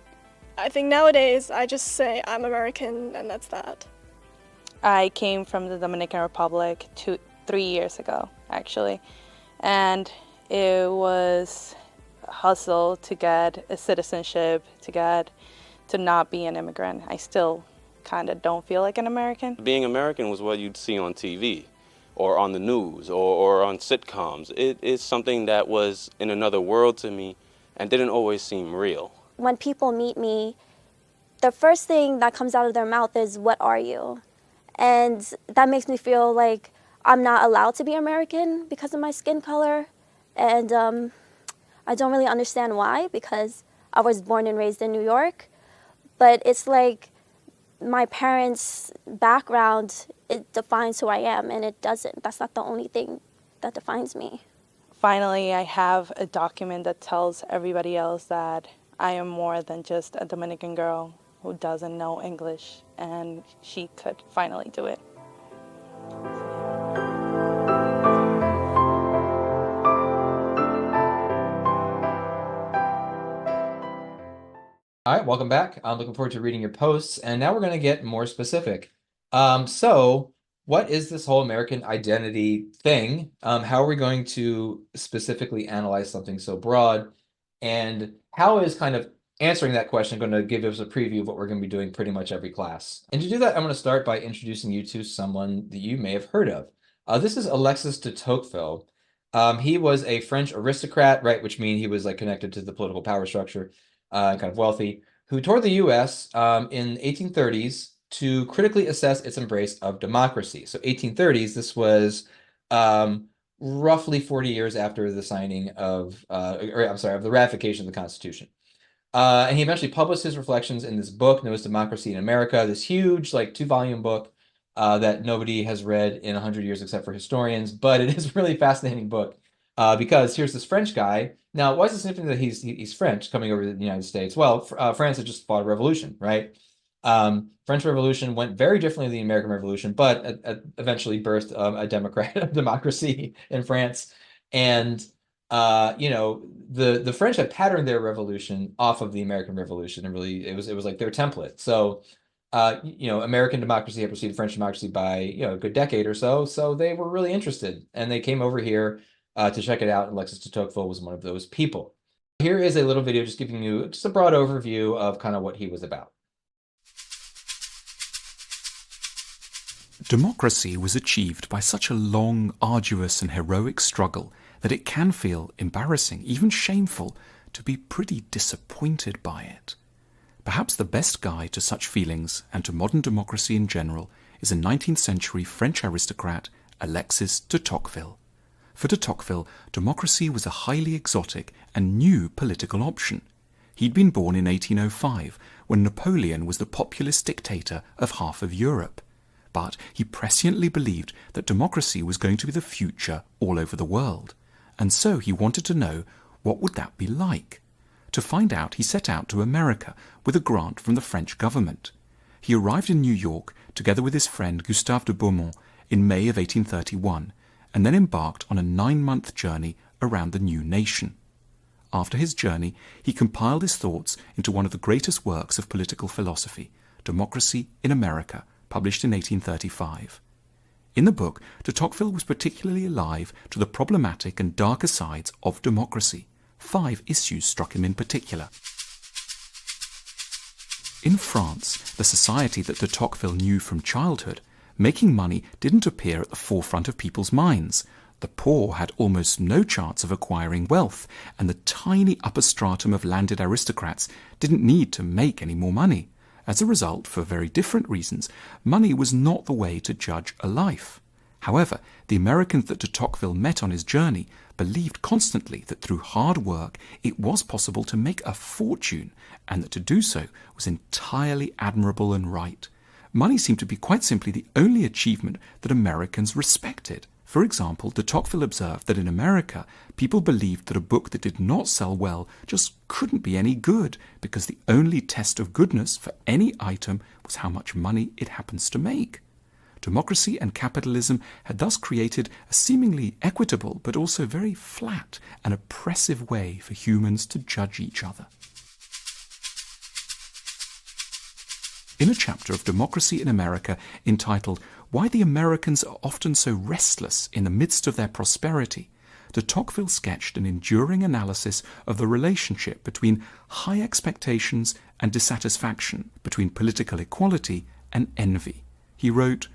I think nowadays I just say I'm American and that's that. I came from the Dominican Republic 3 years ago, actually. And it was a hustle to get a citizenship, to not be an immigrant. I still kind of don't feel like an American. Being American was what you'd see on TV or on the news or on sitcoms. It is something that was in another world to me and didn't always seem real. When people meet me, the first thing that comes out of their mouth is, "What are you?" And that makes me feel like I'm not allowed to be American because of my skin color. And I don't really understand why, because I was born and raised in New York. But it's like my parents' background, it defines who I am, and it doesn't. That's not the only thing that defines me. Finally, I have a document that tells everybody else that I am more than just a Dominican girl who doesn't know English, and she could finally do it. All right, welcome back. I'm looking forward to reading your posts, and now we're going to get more specific. So what is this whole American identity thing? How are we going to specifically analyze something so broad? And how is kind of answering that question going to give us a preview of what we're going to be doing pretty much every class? And to do that, I'm going to start by introducing you to someone that you may have heard of. This is Alexis de Tocqueville. He was a French aristocrat, right, which means he was like connected to the political power structure, kind of wealthy, who toured the U.S. In 1830s to critically assess its embrace of democracy. So 1830s, this was roughly 40 years after the signing of, of the ratification of the Constitution. And he eventually published his reflections in this book, known as Democracy in America, this huge, like, 2-volume book that nobody has read in 100 years except for historians, but it is a really fascinating book because here's this French guy. Now, why is it significant that he's French coming over to the United States? Well, France had just fought a revolution, right? French Revolution went very differently than the American Revolution, but eventually birthed a democracy in France. And the French had patterned their revolution off of the American Revolution, and really it was like their template. So American democracy had preceded French democracy by a good decade or so. So they were really interested, and they came over here to check it out. And Alexis de Tocqueville was one of those people. Here is a little video just giving you just a broad overview of kind of what he was about. Democracy was achieved by such a long, arduous and heroic struggle that it can feel embarrassing, even shameful, to be pretty disappointed by it. Perhaps the best guide to such feelings and to modern democracy in general is a 19th century French aristocrat, Alexis de Tocqueville. For de Tocqueville, democracy was a highly exotic and new political option. He'd been born in 1805, when Napoleon was the populist dictator of half of Europe. But he presciently believed that democracy was going to be the future all over the world, and so he wanted to know what would that be like. To find out, he set out to America with a grant from the French government. He arrived in New York together with his friend Gustave de Beaumont in May of 1831, and then embarked on a 9-month journey around the new nation. After his journey, he compiled his thoughts into one of the greatest works of political philosophy, Democracy in America, published in 1835. In the book, de Tocqueville was particularly alive to the problematic and darker sides of democracy. 5 issues struck him in particular. In France, the society that de Tocqueville knew from childhood, making money didn't appear at the forefront of people's minds. The poor had almost no chance of acquiring wealth, and the tiny upper stratum of landed aristocrats didn't need to make any more money. As a result, for very different reasons, money was not the way to judge a life. However, the Americans that de Tocqueville met on his journey believed constantly that through hard work it was possible to make a fortune, and that to do so was entirely admirable and right. Money seemed to be quite simply the only achievement that Americans respected. For example, de Tocqueville observed that in America, people believed that a book that did not sell well just couldn't be any good, because the only test of goodness for any item was how much money it happens to make. Democracy and capitalism had thus created a seemingly equitable but also very flat and oppressive way for humans to judge each other. In a chapter of Democracy in America entitled Why the Americans Are Often So Restless in the Midst of Their Prosperity, de Tocqueville sketched an enduring analysis of the relationship between high expectations and dissatisfaction, between political equality and envy. He wrote,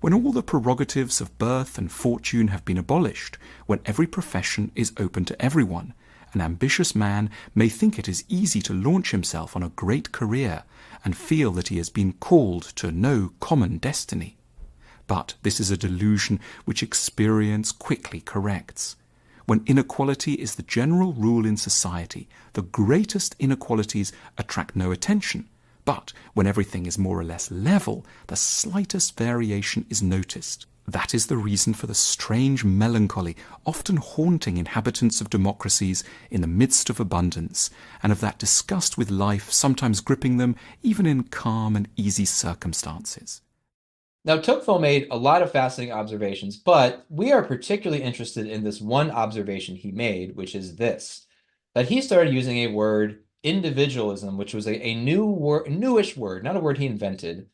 "When all the prerogatives of birth and fortune have been abolished, when every profession is open to everyone, an ambitious man may think it is easy to launch himself on a great career and feel that he has been called to no common destiny. But this is a delusion which experience quickly corrects. When inequality is the general rule in society, the greatest inequalities attract no attention. But when everything is more or less level, the slightest variation is noticed. That is the reason for the strange melancholy often haunting inhabitants of democracies in the midst of abundance, and of that disgust with life sometimes gripping them even in calm and easy circumstances." Now, Tocqueville made a lot of fascinating observations, but we are particularly interested in this one observation he made, which is this, that he started using a word, individualism, which was a newish word, not a word he invented,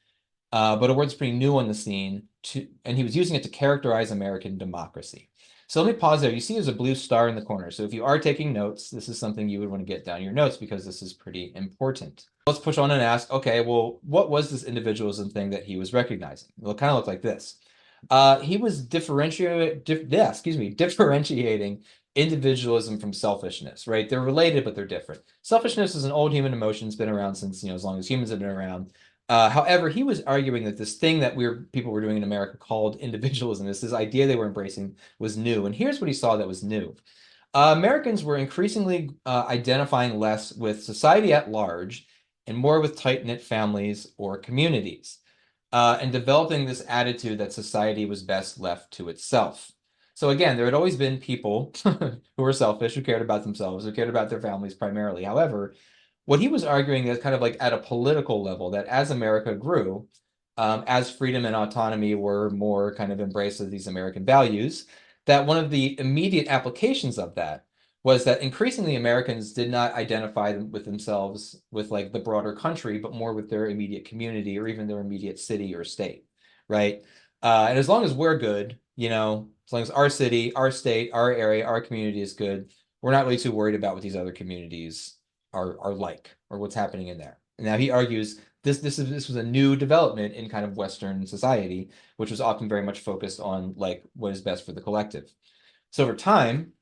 but a word that's pretty new on the scene, and he was using it to characterize American democracy. So let me pause there. You see there's a blue star in the corner. So if you are taking notes, this is something you would want to get down in your notes because this is pretty important. Let's push on and ask, okay, well, what was this individualism thing that he was recognizing? Well, it kind of looked like this. He was differentiating individualism from selfishness, right? They're related, but they're different. Selfishness is an old human emotion. It's been around since, as long as humans have been around. However, he was arguing that this thing that people were doing in America called individualism, this idea they were embracing, was new. And here's what he saw that was new. Americans were increasingly identifying less with society at large and more with tight-knit families or communities, and developing this attitude that society was best left to itself. So again, there had always been people who were selfish, who cared about themselves, who cared about their families primarily. However, what he was arguing is kind of like at a political level, that as America grew, as freedom and autonomy were more kind of embraced as these American values, that one of the immediate applications of that was that increasingly Americans did not identify with themselves with like the broader country, but more with their immediate community or even their immediate city or state, right? And as long as we're good, as long as our city, our state, our area, our community is good, we're not really too worried about what these other communities are like or what's happening in there. And now he argues this was a new development in kind of Western society, which was often very much focused on like what is best for the collective. So over time,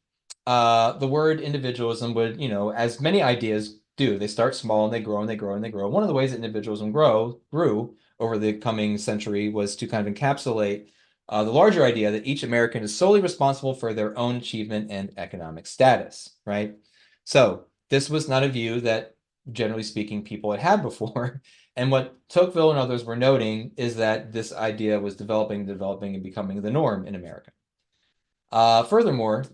the word individualism would, as many ideas do, they start small and they grow and they grow and they grow. One of the ways that individualism grew over the coming century was to kind of encapsulate the larger idea that each American is solely responsible for their own achievement and economic status, right? So this was not a view that, generally speaking, people had before. And what Tocqueville and others were noting is that this idea was developing and becoming the norm in America. Furthermore,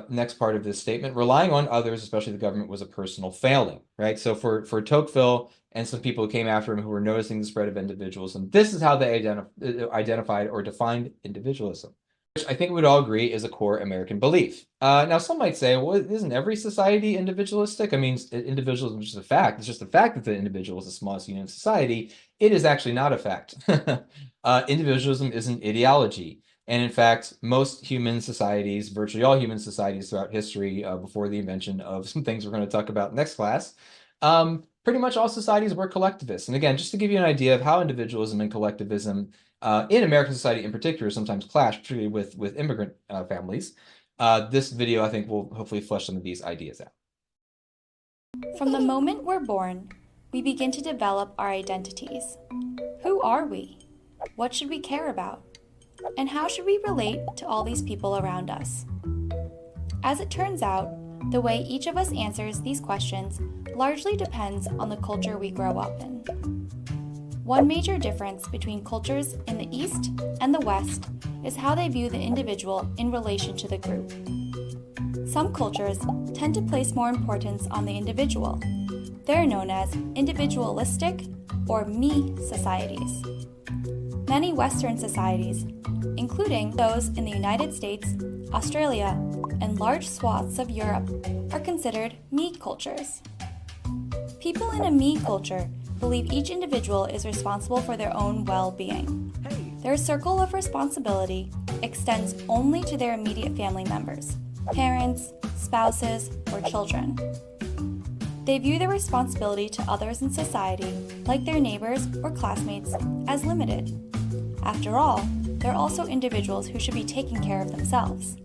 next part of this statement, relying on others, especially the government, was a personal failing, right? So for Tocqueville and some people who came after him who were noticing the spread of individualism, this is how they identified or defined individualism, which I think we would all agree is a core American belief. Now, some might say, well, isn't every society individualistic? I mean, individualism is just a fact. It's just the fact that the individual is the smallest unit in society. It is actually not a fact. Individualism is an ideology. And in fact, most human societies, virtually all human societies throughout history, before the invention of some things we're going to talk about next class, pretty much all societies were collectivist. And again, just to give you an idea of how individualism and collectivism in American society in particular sometimes clash, particularly with immigrant families, this video, I think, will hopefully flesh some of these ideas out. From the moment we're born, we begin to develop our identities. Who are we? What should we care about? And how should we relate to all these people around us? As it turns out, the way each of us answers these questions largely depends on the culture we grow up in. One major difference between cultures in the East and the West is how they view the individual in relation to the group. Some cultures tend to place more importance on the individual. They're known as individualistic or me societies. Many Western societies, including those in the United States, Australia, and large swaths of Europe, are considered me cultures. People in a me culture believe each individual is responsible for their own well-being. Their circle of responsibility extends only to their immediate family members, parents, spouses, or children. They view their responsibility to others in society, like their neighbors or classmates, as limited. After all, they're also individuals who should be taking care of themselves.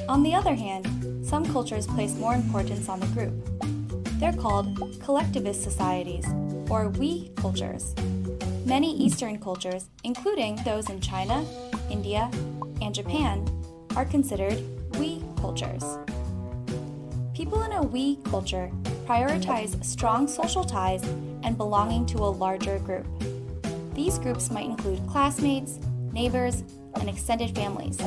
On the other hand, some cultures place more importance on the group. They're called collectivist societies, or we cultures. Many Eastern cultures, including those in China, India, and Japan, are considered we cultures. People in a we culture prioritize strong social ties and belonging to a larger group. These groups might include classmates, neighbors, and extended families.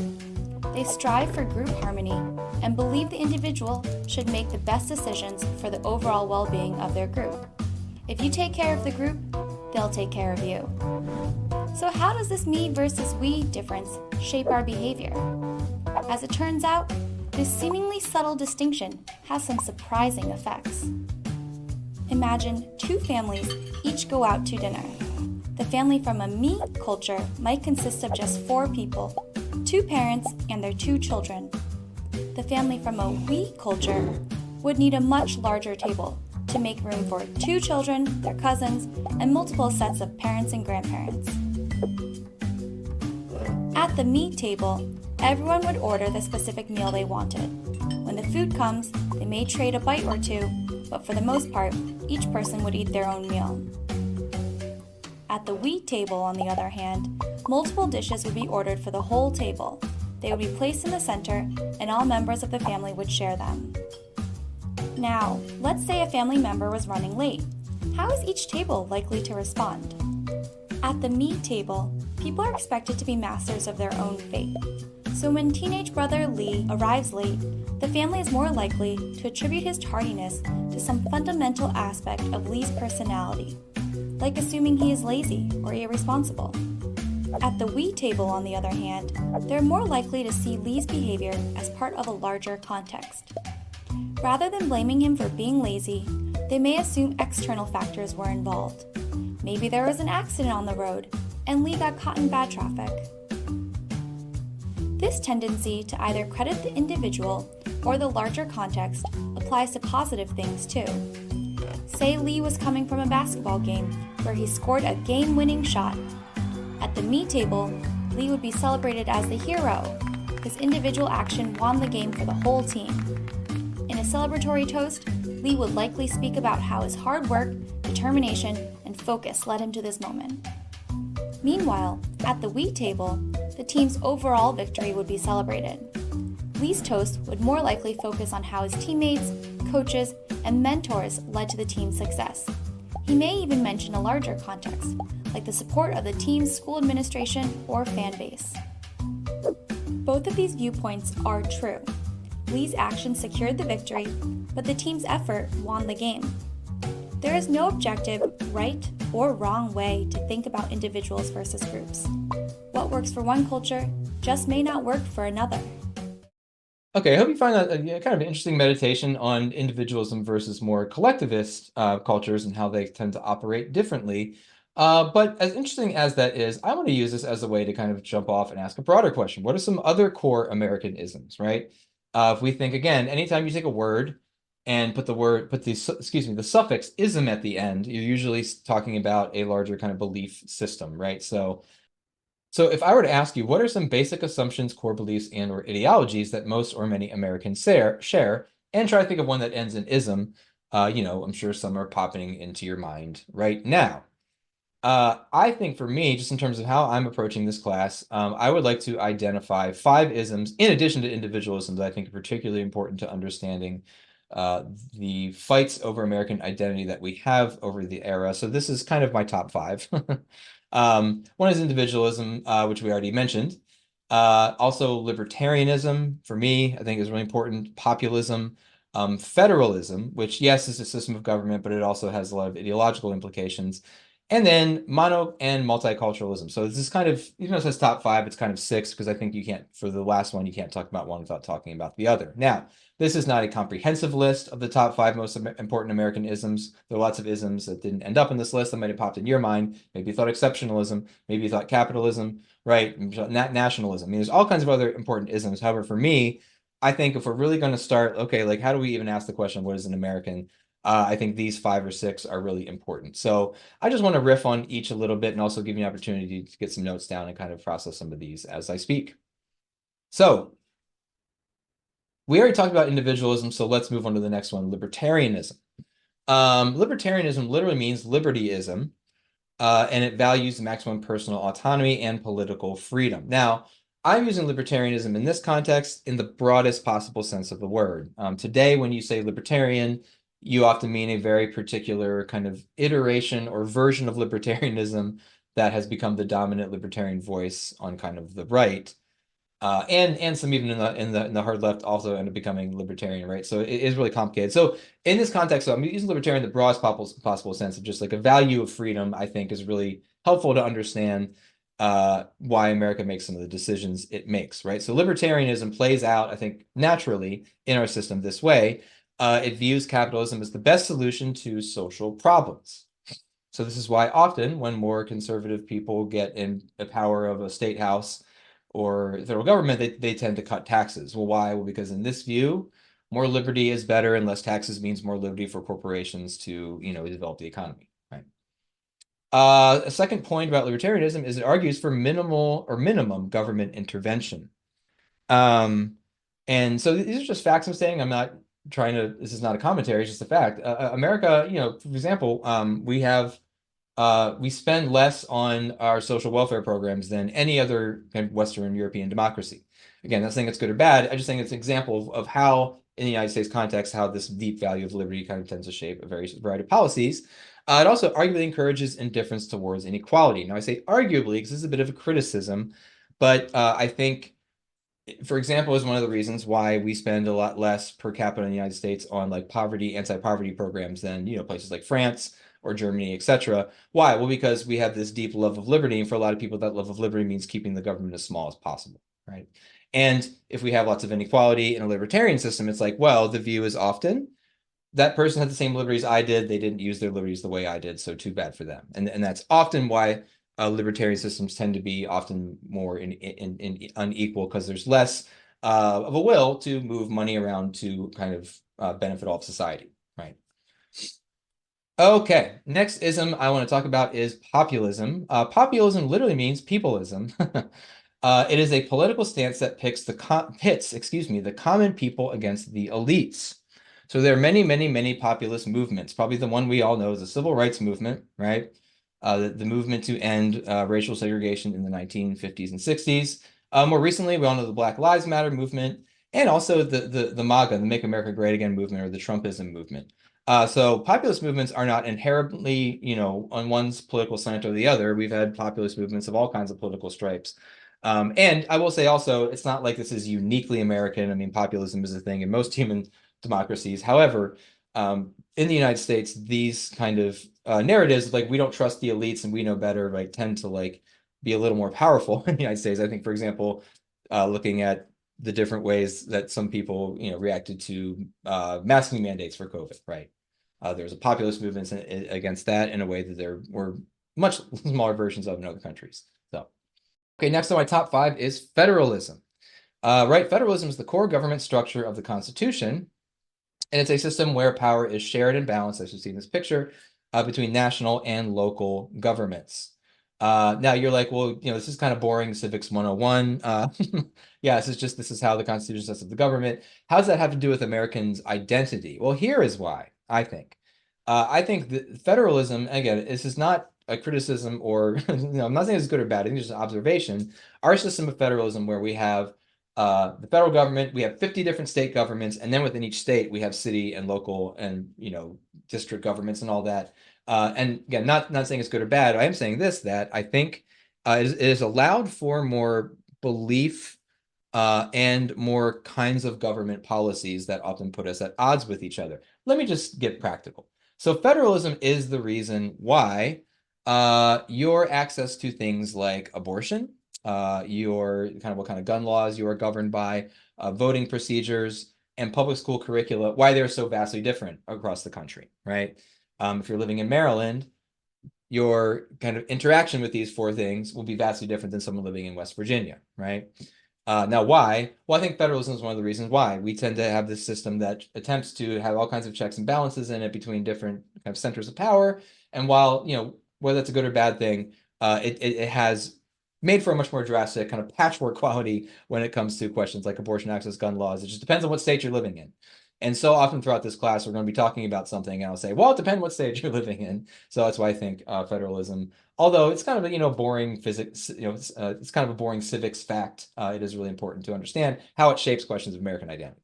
They strive for group harmony and believe the individual should make the best decisions for the overall well-being of their group. If you take care of the group, they'll take care of you. So how does this me versus we difference shape our behavior? As it turns out, this seemingly subtle distinction has some surprising effects. Imagine two families each go out to dinner. The family from a me culture might consist of just 4 people, 2 parents and their 2 children. The family from a we culture would need a much larger table to make room for 2 children, their cousins, and multiple sets of parents and grandparents. At the me table, everyone would order the specific meal they wanted. When the food comes, they may trade a bite or 2, but for the most part, each person would eat their own meal. At the we table, on the other hand, multiple dishes would be ordered for the whole table. They would be placed in the center, and all members of the family would share them. Now, let's say a family member was running late. How is each table likely to respond? At the me table, people are expected to be masters of their own fate. So when teenage brother Lee arrives late, the family is more likely to attribute his tardiness to some fundamental aspect of Lee's personality, like assuming he is lazy or irresponsible. At the we table, on the other hand, they're more likely to see Lee's behavior as part of a larger context. Rather than blaming him for being lazy, they may assume external factors were involved. Maybe there was an accident on the road, and Lee got caught in bad traffic. This tendency to either credit the individual or the larger context applies to positive things too. Say Lee was coming from a basketball game where he scored a game-winning shot. At the me table, Lee would be celebrated as the hero. His individual action won the game for the whole team. In a celebratory toast, Lee would likely speak about how his hard work, determination, and focus led him to this moment. Meanwhile, at the we table, the team's overall victory would be celebrated. Lee's toast would more likely focus on how his teammates, coaches, and mentors led to the team's success. He may even mention a larger context, like the support of the team's school administration or fan base. Both of these viewpoints are true. Lee's actions secured the victory, but the team's effort won the game. There is no objective, right or wrong way to think about individuals versus groups. What works for one culture just may not work for another. Okay, I hope you find that kind of an interesting meditation on individualism versus more collectivist cultures and how they tend to operate differently. But as interesting as that is, I want to use this as a way to kind of jump off and ask a broader question. What are some other core American isms, right? If we think, again, anytime you take a word and put the suffix ism at the end, you're usually talking about a larger kind of belief system, right? So if I were to ask you, what are some basic assumptions, core beliefs, and or ideologies that most or many Americans share, and try to think of one that ends in ism, I'm sure some are popping into your mind right now. I think for me, just in terms of how I'm approaching this class, I would like to identify 5 isms, in addition to individualism, that I think are particularly important to understanding the fights over American identity that we have over the era. So this is kind of my top 5. One is individualism, which we already mentioned. Also libertarianism, for me, I think is really important. Populism, federalism, which, yes, is a system of government, but it also has a lot of ideological implications. And then mono and multiculturalism. So this is kind of, even though it says top 5, it's kind of 6, because I think you can't, for the last one, you can't talk about one without talking about the other. Now, this is not a comprehensive list of the top 5 most important American isms. There are lots of isms that didn't end up in this list that might have popped in your mind. Maybe you thought exceptionalism, maybe you thought capitalism, right? Nationalism. I mean, there's all kinds of other important isms. However, for me, I think if we're really going to start, okay, like how do we even ask the question, what is an American? I think these 5 or 6 are really important. So I just want to riff on each a little bit and also give you an opportunity to get some notes down and kind of process some of these as I speak. So we already talked about individualism, so let's move on to the next one, libertarianism. Libertarianism literally means libertyism, and it values maximum personal autonomy and political freedom. Now, I'm using libertarianism in this context in the broadest possible sense of the word. Today, when you say libertarian, you often mean a very particular kind of iteration or version of libertarianism that has become the dominant libertarian voice on kind of the right. And some even in the hard left also end up becoming libertarian, right? So it is really complicated. So in this context, so I'm using libertarian in the broadest possible sense of just like a value of freedom, I think is really helpful to understand why America makes some of the decisions it makes, right? So libertarianism plays out, I think, naturally in our system this way. It views capitalism as the best solution to social problems. So this is why often when more conservative people get in the power of a state house or federal government, they tend to cut taxes. Well, why? Well, because in this view, more liberty is better, and less taxes means more liberty for corporations to, develop the economy, right? A second point about libertarianism is it argues for minimal or minimum government intervention. And so these are just facts I'm saying. I'm not trying to, this is not a commentary, it's just a fact. America, for example, we spend less on our social welfare programs than any other kind of Western European democracy. Again, not saying it's good or bad. I'm just saying it's an example of how, in the United States context, how this deep value of liberty kind of tends to shape a variety of policies. It also arguably encourages indifference towards inequality. Now, I say arguably because this is a bit of a criticism, but I think, for example, is one of the reasons why we spend a lot less per capita in the United States on like anti-poverty programs than, places like France or Germany, etc. Why? Well, because we have this deep love of liberty, and for a lot of people, that love of liberty means keeping the government as small as possible, right? And if we have lots of inequality in a libertarian system, it's like, well, the view is often that person had the same liberties I did. They didn't use their liberties the way I did, so too bad for them. And that's often why libertarian systems tend to be often more unequal, because there's less of a will to move money around to kind of benefit all of society, right? Okay, next ism I want to talk about is populism. Populism literally means peopleism. It is a political stance that pits the common people against the elites. So there are many, many, many populist movements. Probably the one we all know is the civil rights movement, right? The movement to end racial segregation in the 1950s and 60s. More recently, we all know the Black Lives Matter movement, and also the MAGA, the Make America Great Again movement, or the Trumpism movement. So populist movements are not inherently, on one's political slant or the other. We've had populist movements of all kinds of political stripes. And I will say also, it's not like this is uniquely American. I mean, populism is a thing in most human democracies. However, in the United States, these kind of narratives, like we don't trust the elites and we know better, like tend to like be a little more powerful in the United States. I think, for example, looking at the different ways that some people, reacted to masking mandates for COVID, right? There's a populist movement against that in a way that there were much smaller versions of in other countries. So, okay, next on my top 5 is federalism. Right, federalism is the core government structure of the Constitution, and it's a system where power is shared and balanced, as you see in this picture, between national and local governments. Now you're like, well, this is kind of boring, Civics 101. Yeah, this is how the Constitution sets up the government. How does that have to do with Americans' identity? Well, here is why, I think. I think that federalism, again, this is not a criticism or, I'm not saying it's good or bad, I think it's just an observation. Our system of federalism, where we have the federal government, we have 50 different state governments, and then within each state, we have city and local and, district governments and all that. And again, not saying it's good or bad. I am saying that I think it is allowed for more belief and more kinds of government policies that often put us at odds with each other. Let me just get practical. So federalism is the reason why your access to things like abortion, your kind of what kind of gun laws you are governed by, voting procedures, and public school curricula, why they're so vastly different across the country, right? If you're living in Maryland, your kind of interaction with these 4 things will be vastly different than someone living in West Virginia, right? Now, why? Well, I think federalism is one of the reasons why. We tend to have this system that attempts to have all kinds of checks and balances in it between different kind of centers of power. And while, whether that's a good or bad thing, it has made for a much more drastic kind of patchwork quality when it comes to questions like abortion access, gun laws. It just depends on what state you're living in. And so often throughout this class, we're going to be talking about something, and I'll say, well, it depends what state you're living in. So that's why I think federalism, although it's kind of a boring physics, it's kind of a boring civics fact. It is really important to understand how it shapes questions of American identity.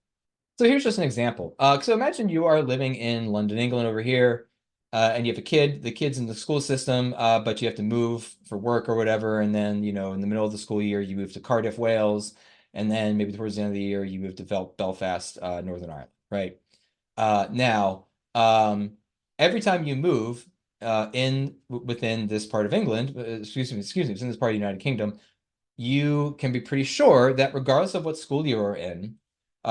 So here's just an example. So imagine you are living in London, England, over here, and you have a kid. The kid's in the school system, but you have to move for work or whatever, and then in the middle of the school year, you move to Cardiff, Wales, and then maybe towards the end of the year, you move to Belfast, Northern Ireland. Right. Now, every time you move within this part of England, excuse me, within this part of the United Kingdom, you can be pretty sure that regardless of what school you are in,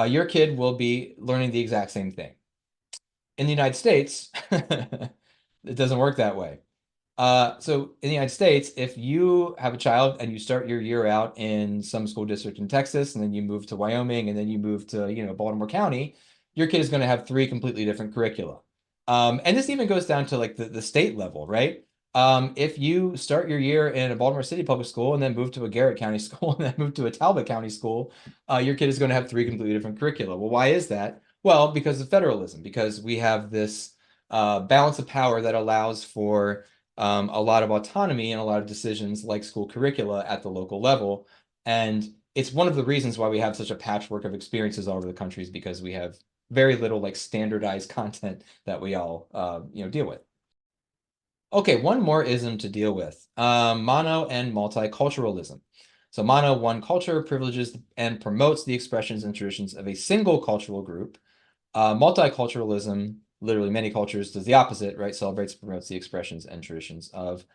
your kid will be learning the exact same thing. In the United States, it doesn't work that way. So in the United States, if you have a child and you start your year out in some school district in Texas, and then you move to Wyoming, and then you move to, Baltimore County, your kid is going to have three completely different curricula. And this even goes down to like the state level, right? If you start your year in a Baltimore City public school and then move to a Garrett County school and then move to a Talbot County school, your kid is going to have three completely different curricula. Well, why is that? Well, because of federalism, because we have this balance of power that allows for a lot of autonomy and a lot of decisions like school curricula at the local level. And it's one of the reasons why we have such a patchwork of experiences all over the country, is because we have very little like standardized content that we all deal with. Okay, one more ism to deal with, mono and multiculturalism. So mono, one culture, privileges and promotes the expressions and traditions of a single cultural group. Multiculturalism, literally many cultures, does the opposite, right? Celebrates and promotes the expressions and traditions of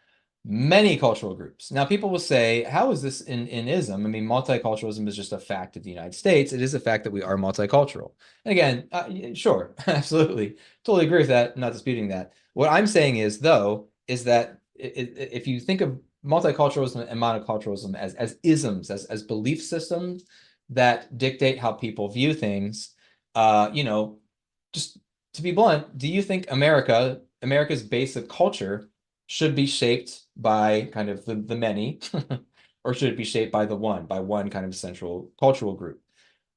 many cultural groups. Now, people will say, how is this in ism? I mean, multiculturalism is just a fact of the United States. It is a fact that we are multicultural. And again, sure, absolutely, totally agree with that, not disputing that. What I'm saying is, though, is that if you think of multiculturalism and monoculturalism as isms, as belief systems that dictate how people view things, just to be blunt, do you think America's basic culture should be shaped by kind of the many, or should it be shaped by one kind of central cultural group?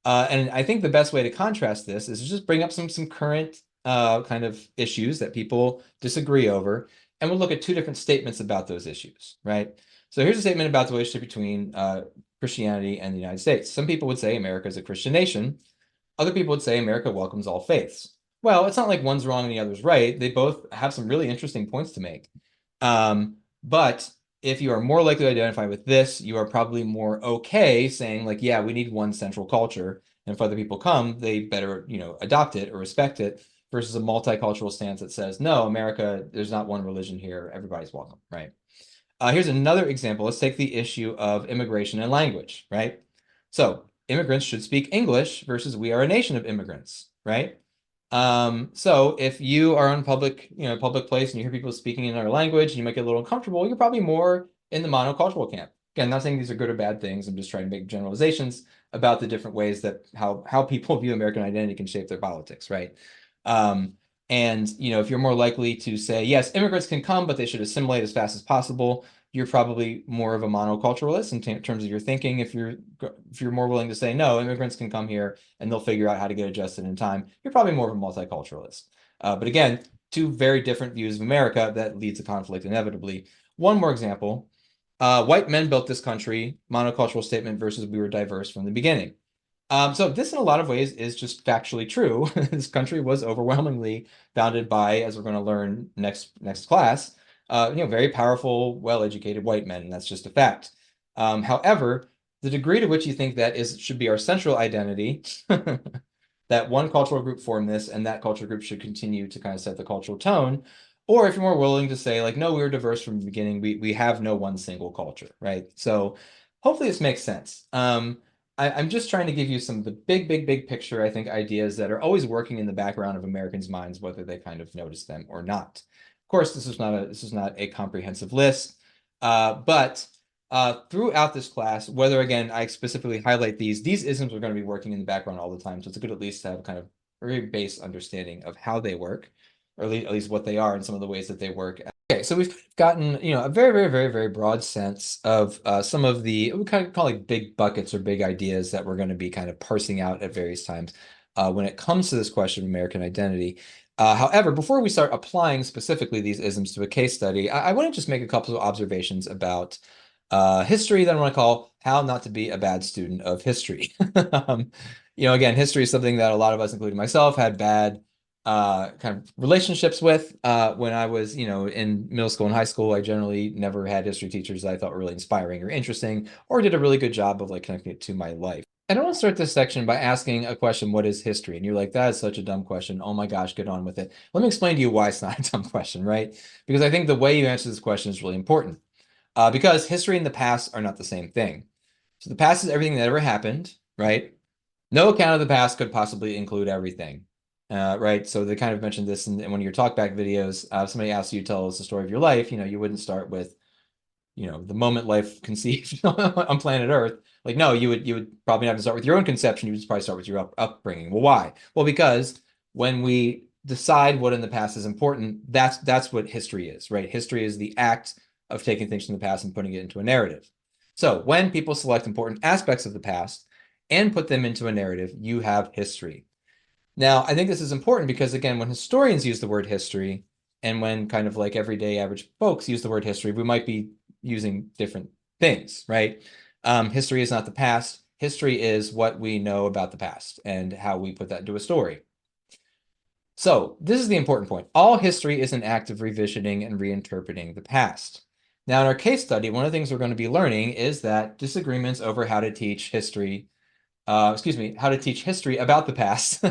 And I think the best way to contrast this is to just bring up some current kind of issues that people disagree over, and we'll look at two different statements about those issues, right? So here's a statement about the relationship between Christianity and the United States. Some people would say America is a Christian nation. Other people would say America welcomes all faiths. Well, it's not like one's wrong and the other's right. They both have some really interesting points to make. But if you are more likely to identify with this, you are probably more okay saying like, yeah, we need one central culture. And if other people come, they better, adopt it or respect it, versus a multicultural stance that says, no, America, there's not one religion here. Everybody's welcome, right? Here's another example. Let's take the issue of immigration and language, right? So immigrants should speak English versus we are a nation of immigrants, right? So if you are in public place and you hear people speaking in another language and you might get a little uncomfortable, you're probably more in the monocultural camp. Again, not saying these are good or bad things. I'm just trying to make generalizations about the different ways that how people view American identity can shape their politics, right? And if you're more likely to say, yes, immigrants can come, but they should assimilate as fast as possible, you're probably more of a monoculturalist in terms of your thinking. If you're more willing to say, no, immigrants can come here and they'll figure out how to get adjusted in time, you're probably more of a multiculturalist. But again, two very different views of America that lead to conflict inevitably. One more example, white men built this country, monocultural statement versus we were diverse from the beginning. So this in a lot of ways is just factually true. This country was overwhelmingly founded by, as we're going to learn next class, very powerful, well-educated white men, and that's just a fact. However, the degree to which you think that should be our central identity, that one cultural group formed this, and that cultural group should continue to kind of set the cultural tone, or if you're more willing to say, like, no, we were diverse from the beginning, we have no one single culture, right? So hopefully this makes sense. I'm just trying to give you some of the big picture, I think, ideas that are always working in the background of Americans' minds, whether they kind of notice them or not. Of course, this is not a comprehensive list, but throughout this class, whether again I specifically highlight these isms are going to be working in the background all the time, so it's good at least to have kind of a very base understanding of how they work, or at least what they are and some of the ways that they work. Okay, so we've gotten a very broad sense of some of the we kind of call like big buckets or big ideas that we're going to be kind of parsing out at various times when it comes to this question of American identity. However, before we start applying specifically these isms to a case study, I want to just make a couple of observations about history that I want to call how not to be a bad student of history. Again, history is something that a lot of us, including myself, had bad kind of relationships with when I was, in middle school and high school. I generally never had history teachers that I thought were really inspiring or interesting, or did a really good job of like connecting it to my life. And I want to start this section by asking a question: what is history? And you're like, that is such a dumb question. Oh my gosh, get on with it. Let me explain to you why it's not a dumb question, right? Because I think the way you answer this question is really important. Because history and the past are not the same thing. So the past is everything that ever happened, right? No account of the past could possibly include everything. right? So they kind of mentioned this in one of your talkback videos. Somebody asks you to tell us the story of your life. You wouldn't start with, the moment life conceived on planet Earth. Like, no, you would probably not have to start with your own conception. You would just probably start with your upbringing. Well, why? Well, because when we decide what in the past is important, that's what history is, right? History is the act of taking things from the past and putting it into a narrative. So when people select important aspects of the past and put them into a narrative, you have history. Now, I think this is important because, again, when historians use the word history and when kind of like everyday average folks use the word history, we might be using different things, right? History is not the past. History is what we know about the past and how we put that into a story. So this is the important point. All history is an act of revisioning and reinterpreting the past. Now, in our case study, one of the things we're going to be learning is that disagreements over how to teach history, how to teach history about the past,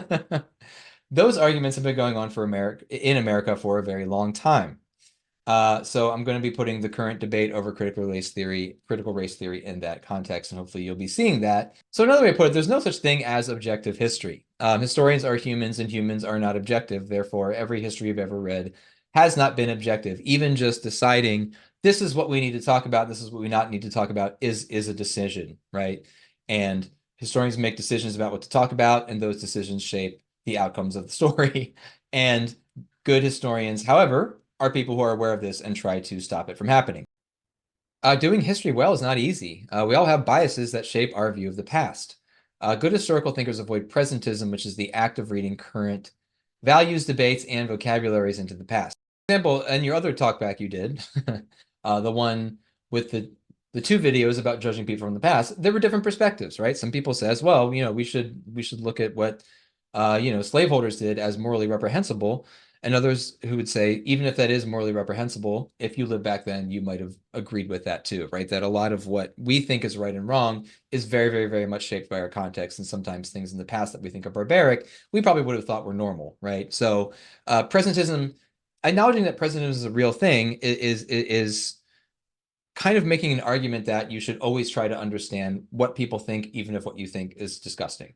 those arguments have been going on in America for a very long time. So I'm going to be putting the current debate over critical race theory in that context, and hopefully you'll be seeing that. So another way to put it, there's no such thing as objective history. Historians are humans, and humans are not objective. Therefore, every history you've ever read has not been objective. Even just deciding this is what we need to talk about, this is what we not need to talk about is a decision, right? And historians make decisions about what to talk about, and those decisions shape the outcomes of the story. And good historians, however, are people who are aware of this and try to stop it from happening. Doing history well is not easy. We all have biases that shape our view of the past. Good historical thinkers avoid presentism, which is the act of reading current values, debates, and vocabularies into the past. For example, in your other talkback you did, the one with the two videos about judging people from the past, there were different perspectives, right? Some people says, well, we should look at what slaveholders did as morally reprehensible. And others who would say, even if that is morally reprehensible, if you lived back then, you might have agreed with that too, right? That a lot of what we think is right and wrong is very, very, very much shaped by our context. And sometimes things in the past that we think are barbaric, we probably would have thought were normal, right? So presentism, acknowledging that presentism is a real thing is kind of making an argument that you should always try to understand what people think, even if what you think is disgusting.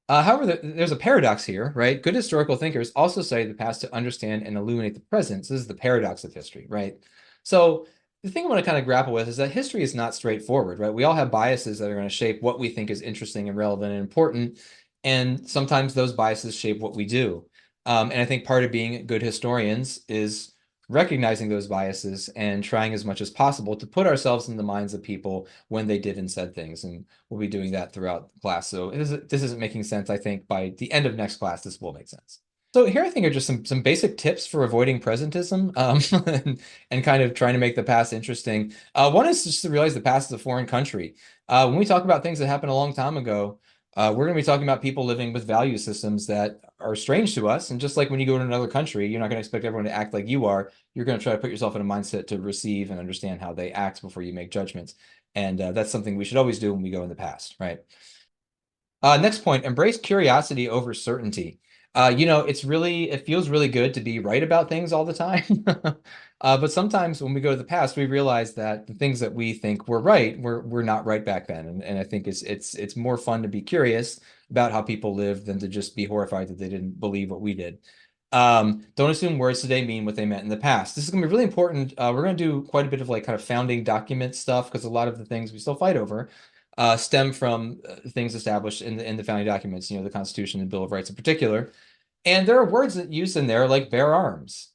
However, there's a paradox here, right? Good historical thinkers also study the past to understand and illuminate the present. This is the paradox of history, right? So the thing I want to kind of grapple with is that history is not straightforward, right? We all have biases that are going to shape what we think is interesting and relevant and important. And sometimes those biases shape what we do. And I think part of being good historians is recognizing those biases and trying as much as possible to put ourselves in the minds of people when they did and said things. And we'll be doing that throughout the class. So this isn't making sense. I think by the end of next class, this will make sense. So here I think are just some basic tips for avoiding presentism and kind of trying to make the past interesting. One is just to realize the past is a foreign country. When we talk about things that happened a long time ago, we're going to be talking about people living with value systems that are strange to us. And just like when you go to another country, you're not going to expect everyone to act like you are. You're going to try to put yourself in a mindset to receive and understand how they act before you make judgments. And that's something we should always do when we go in the past, right? Next point, embrace curiosity over certainty. It feels really good to be right about things all the time. But sometimes when we go to the past, we realize that the things that we think were right were not right back then. And I think it's more fun to be curious about how people lived than to just be horrified that they didn't believe what we did. Don't assume words today mean what they meant in the past. This is going to be really important. We're going to do quite a bit of like kind of founding document stuff because a lot of the things we still fight over stem from things established in the founding documents, the Constitution and Bill of Rights in particular. And there are words that used in there like bear arms.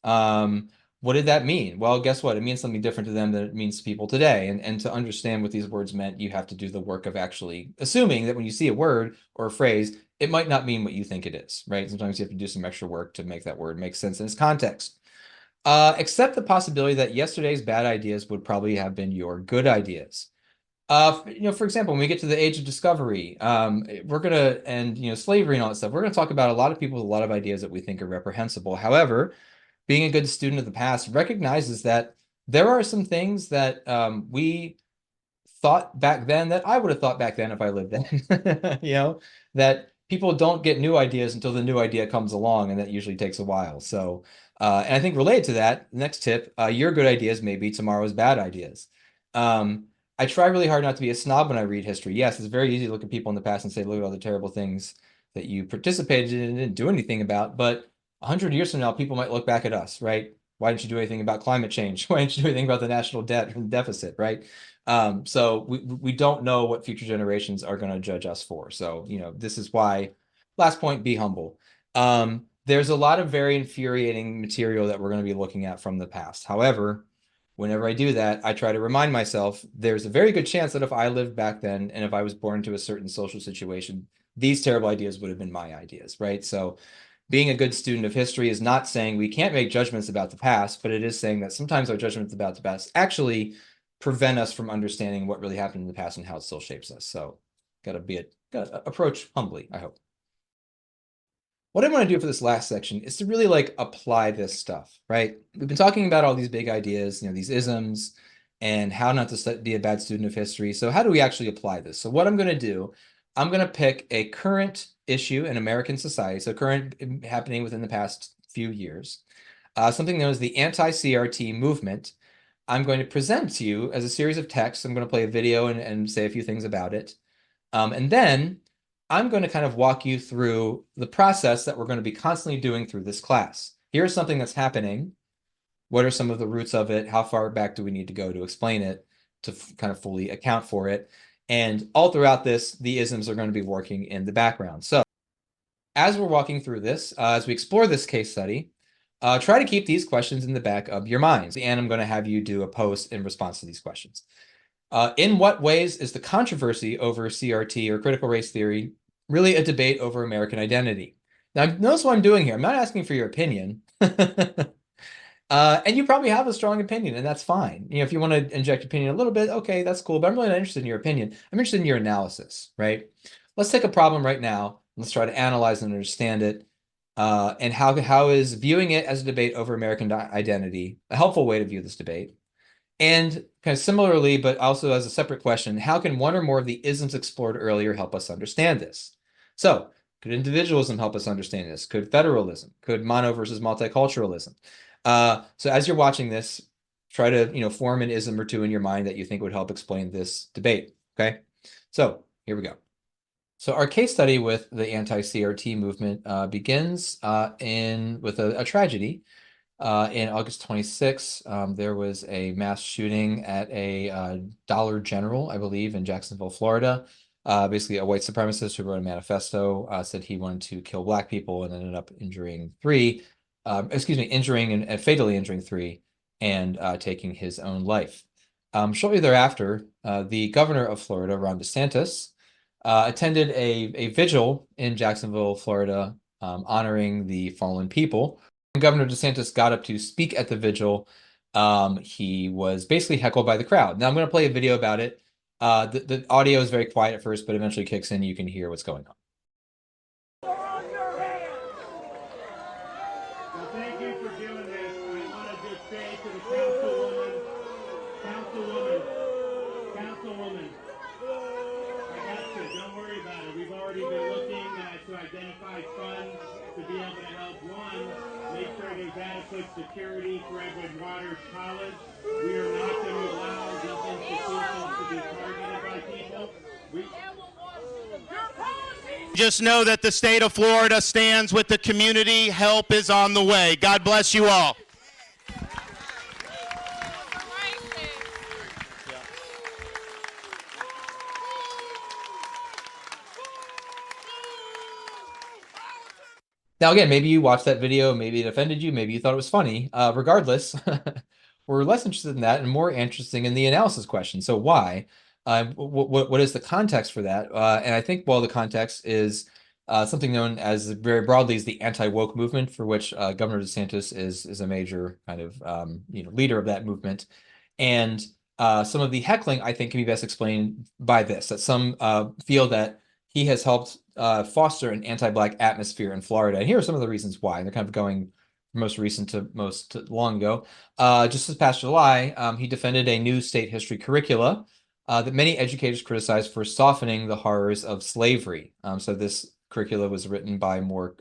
What did that mean? Well, guess what? It means something different to them than it means to people today. And to understand what these words meant, you have to do the work of actually assuming that when you see a word or a phrase, it might not mean what you think it is, right? Sometimes you have to do some extra work to make that word make sense in its context. Accept the possibility that yesterday's bad ideas would probably have been your good ideas. For example, when we get to the age of discovery, and slavery and all that stuff, we're gonna talk about a lot of people with a lot of ideas that we think are reprehensible. However, being a good student of the past recognizes that there are some things that we thought back then that I would have thought back then if I lived then. That people don't get new ideas until the new idea comes along, and that usually takes a while. So, and I think related to that, next tip, your good ideas may be tomorrow's bad ideas. I try really hard not to be a snob when I read history. Yes, it's very easy to look at people in the past and say, look at all the terrible things that you participated in and didn't do anything about, but 100 years from now, people might look back at us, right? Why didn't you do anything about climate change? Why didn't you do anything about the national debt and deficit, right? So we don't know what future generations are going to judge us for. So, this is why, last point, be humble. There's a lot of very infuriating material that we're going to be looking at from the past. However, whenever I do that, I try to remind myself there's a very good chance that if I lived back then and if I was born into a certain social situation, these terrible ideas would have been my ideas, right? So being a good student of history is not saying we can't make judgments about the past, but it is saying that sometimes our judgments about the past actually prevent us from understanding what really happened in the past and how it still shapes us. So gotta approach humbly, I hope. What I want to do for this last section is to really apply this stuff, right? We've been talking about all these big ideas, these isms, and how not to be a bad student of history. So how do we actually apply this? So what I'm going to do, I'm going to pick a current issue in American society, so current happening within the past few years, something known as the anti-CRT movement. I'm going to present to you as a series of texts. I'm going to play a video and say a few things about it. And then I'm going to kind of walk you through the process that we're going to be constantly doing through this class. Here's something that's happening. What are some of the roots of it? How far back do we need to go to explain it, to kind of fully account for it? And all throughout this, the isms are going to be working in the background. So as we're walking through this, as we explore this case study, try to keep these questions in the back of your minds. And I'm going to have you do a post in response to these questions. In what ways is the controversy over CRT or critical race theory really a debate over American identity? Now, notice what I'm doing here. I'm not asking for your opinion. And you probably have a strong opinion, and that's fine. If you want to inject opinion a little bit, okay, that's cool. But I'm really not interested in your opinion. I'm interested in your analysis, right? Let's take a problem right now. Let's try to analyze and understand it. And how is viewing it as a debate over American identity a helpful way to view this debate? And kind of similarly, but also as a separate question, how can one or more of the isms explored earlier help us understand this? So could individualism help us understand this? Could federalism? Could mono versus multiculturalism? So as you're watching this, try to form an ism or two in your mind that you think would help explain this debate. Okay, so here we go. So our case study with the anti-CRT movement begins with a tragedy. In August 26, there was a mass shooting at a Dollar General, I believe, in Jacksonville, Florida. Basically, a white supremacist who wrote a manifesto said he wanted to kill Black people and ended up injuring injuring and fatally injuring 3 and taking his own life. Shortly thereafter, the governor of Florida, Ron DeSantis, attended a vigil in Jacksonville, Florida, honoring the fallen people. When Governor DeSantis got up to speak at the vigil, he was basically heckled by the crowd. Now I'm going to play a video about it. The audio is very quiet at first, but eventually kicks in. You can hear what's going on. Thank you for doing this. I want to just say to the councilwoman, I got you. Don't worry about it. We've already been looking to identify funds to be able to help make sure there's adequate security for Edward Waters College. We are not going to allow these institutions to be targeted by people. Just know that the state of Florida stands with the community. Help is on the way. God bless you all. Now, again, maybe you watched that video, maybe it offended you, maybe you thought it was funny. Regardless, we're less interested in that and more interested in the analysis question. So why? What is the context for that? And I think, well, the context is something known as very broadly as the anti-woke movement, for which Governor DeSantis is a major kind of leader of that movement. And some of the heckling, I think, can be best explained by this, that some feel that he has helped foster an anti-Black atmosphere in Florida. And here are some of the reasons why. They're kind of going most recent to most long ago. Just this past July, he defended a new state history curricula that many educators criticized for softening the horrors of slavery. So this curricula was written by more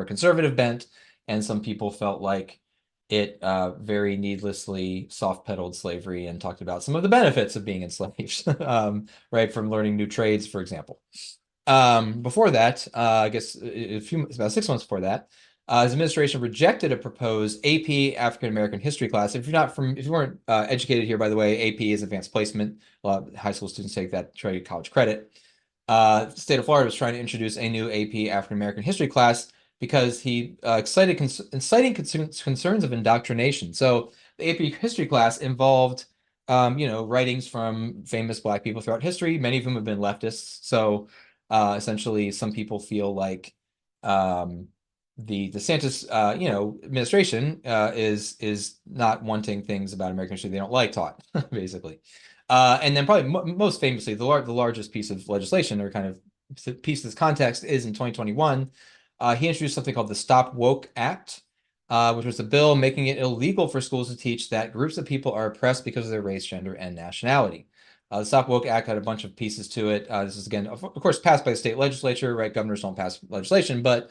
conservative bent, and some people felt like it very needlessly soft-pedaled slavery and talked about some of the benefits of being enslaved, right, from learning new trades, for example. Before that, I guess about 6 months before that, his administration rejected a proposed AP African American history class. If you weren't educated here, by the way, AP is advanced placement. A lot of high school students take that to try to get college credit. The state of Florida was trying to introduce a new AP African American history class because he inciting concerns of indoctrination. So the AP history class involved, writings from famous Black people throughout history. Many of them have been leftists. So essentially, some people feel like the DeSantis, administration is not wanting things about American history they don't like taught, basically. And then probably most famously, the largest piece of legislation, or kind of piece of this context, is in 2021. He introduced something called the Stop Woke Act, which was a bill making it illegal for schools to teach that groups of people are oppressed because of their race, gender, and nationality. The Stop Woke Act had a bunch of pieces to it. This is, again, of course, passed by the state legislature, right? Governors don't pass legislation, but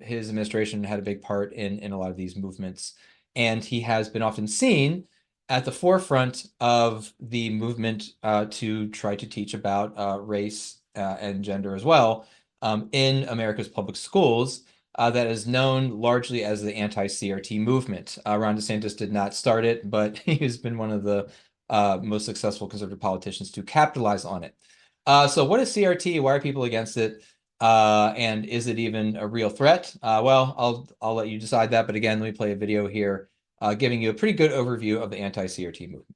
his administration had a big part in a lot of these movements. And he has been often seen at the forefront of the movement to try to teach about race and gender as well in America's public schools. That is known largely as the anti-CRT movement. Ron DeSantis did not start it, but he's been one of the most successful conservative politicians to capitalize on it. So what is CRT? Why are people against it? And is it even a real threat? Well, I'll let you decide that. But again, let me play a video here giving you a pretty good overview of the anti-CRT movement.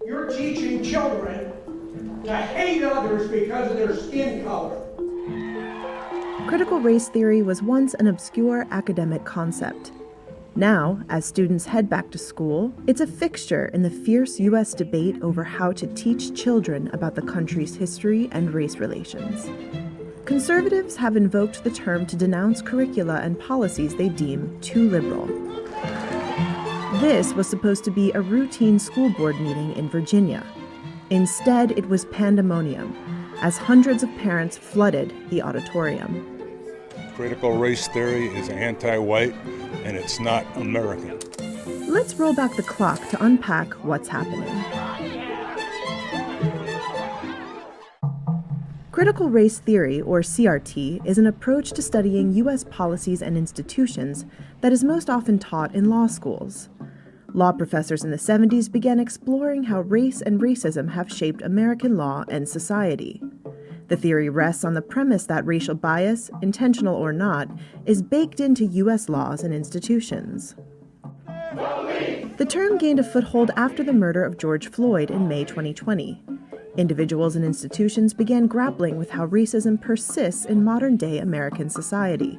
You're teaching children to hate others because of their skin color. Critical race theory was once an obscure academic concept. Now, as students head back to school, it's a fixture in the fierce U.S. debate over how to teach children about the country's history and race relations. Conservatives have invoked the term to denounce curricula and policies they deem too liberal. This was supposed to be a routine school board meeting in Virginia. Instead, it was pandemonium, as hundreds of parents flooded the auditorium. Critical race theory is anti-white, and it's not American. Let's roll back the clock to unpack what's happening. Critical race theory, or CRT, is an approach to studying U.S. policies and institutions that is most often taught in law schools. Law professors in the 70s began exploring how race and racism have shaped American law and society. The theory rests on the premise that racial bias, intentional or not, is baked into U.S. laws and institutions. The term gained a foothold after the murder of George Floyd in May 2020. Individuals and institutions began grappling with how racism persists in modern-day American society.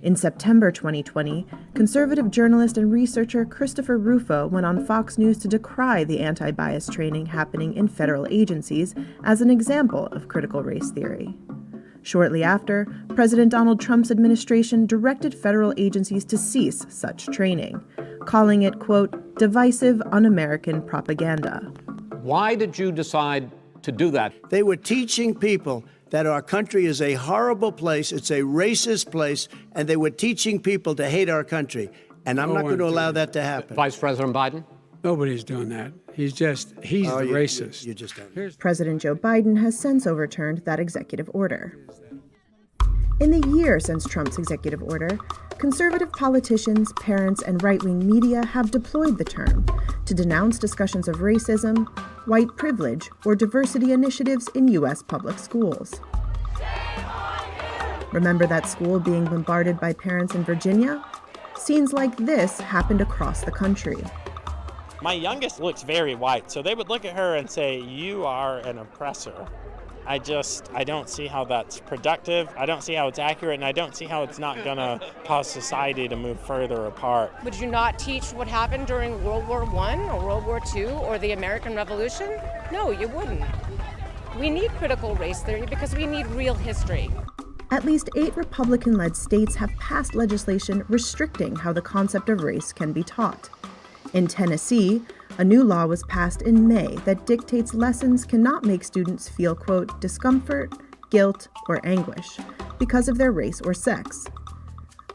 In September 2020, conservative journalist and researcher Christopher Rufo went on Fox News to decry the anti-bias training happening in federal agencies as an example of critical race theory. Shortly after, President Donald Trump's administration directed federal agencies to cease such training, calling it, quote, divisive, un-American propaganda. Why did you decide to do that? They were teaching people that our country is a horrible place, it's a racist place, and they were teaching people to hate our country. And I'm not going to allow that to happen. Vice President Biden? Nobody's doing that. He's the racist. You just don't. President Joe Biden has since overturned that executive order. In the year since Trump's executive order, conservative politicians, parents, and right-wing media have deployed the term to denounce discussions of racism, white privilege, or diversity initiatives in U.S. public schools. Remember that school being bombarded by parents in Virginia? Scenes like this happened across the country. My youngest looks very white, so they would look at her and say, "You are an oppressor." I don't see how that's productive. I don't see how it's accurate, and I don't see how it's not going to cause society to move further apart. Would you not teach what happened during World War I or World War II or the American Revolution? No, you wouldn't. We need critical race theory because we need real history. At least 8 Republican-led states have passed legislation restricting how the concept of race can be taught. In Tennessee, a new law was passed in May that dictates lessons cannot make students feel, quote, discomfort, guilt, or anguish because of their race or sex.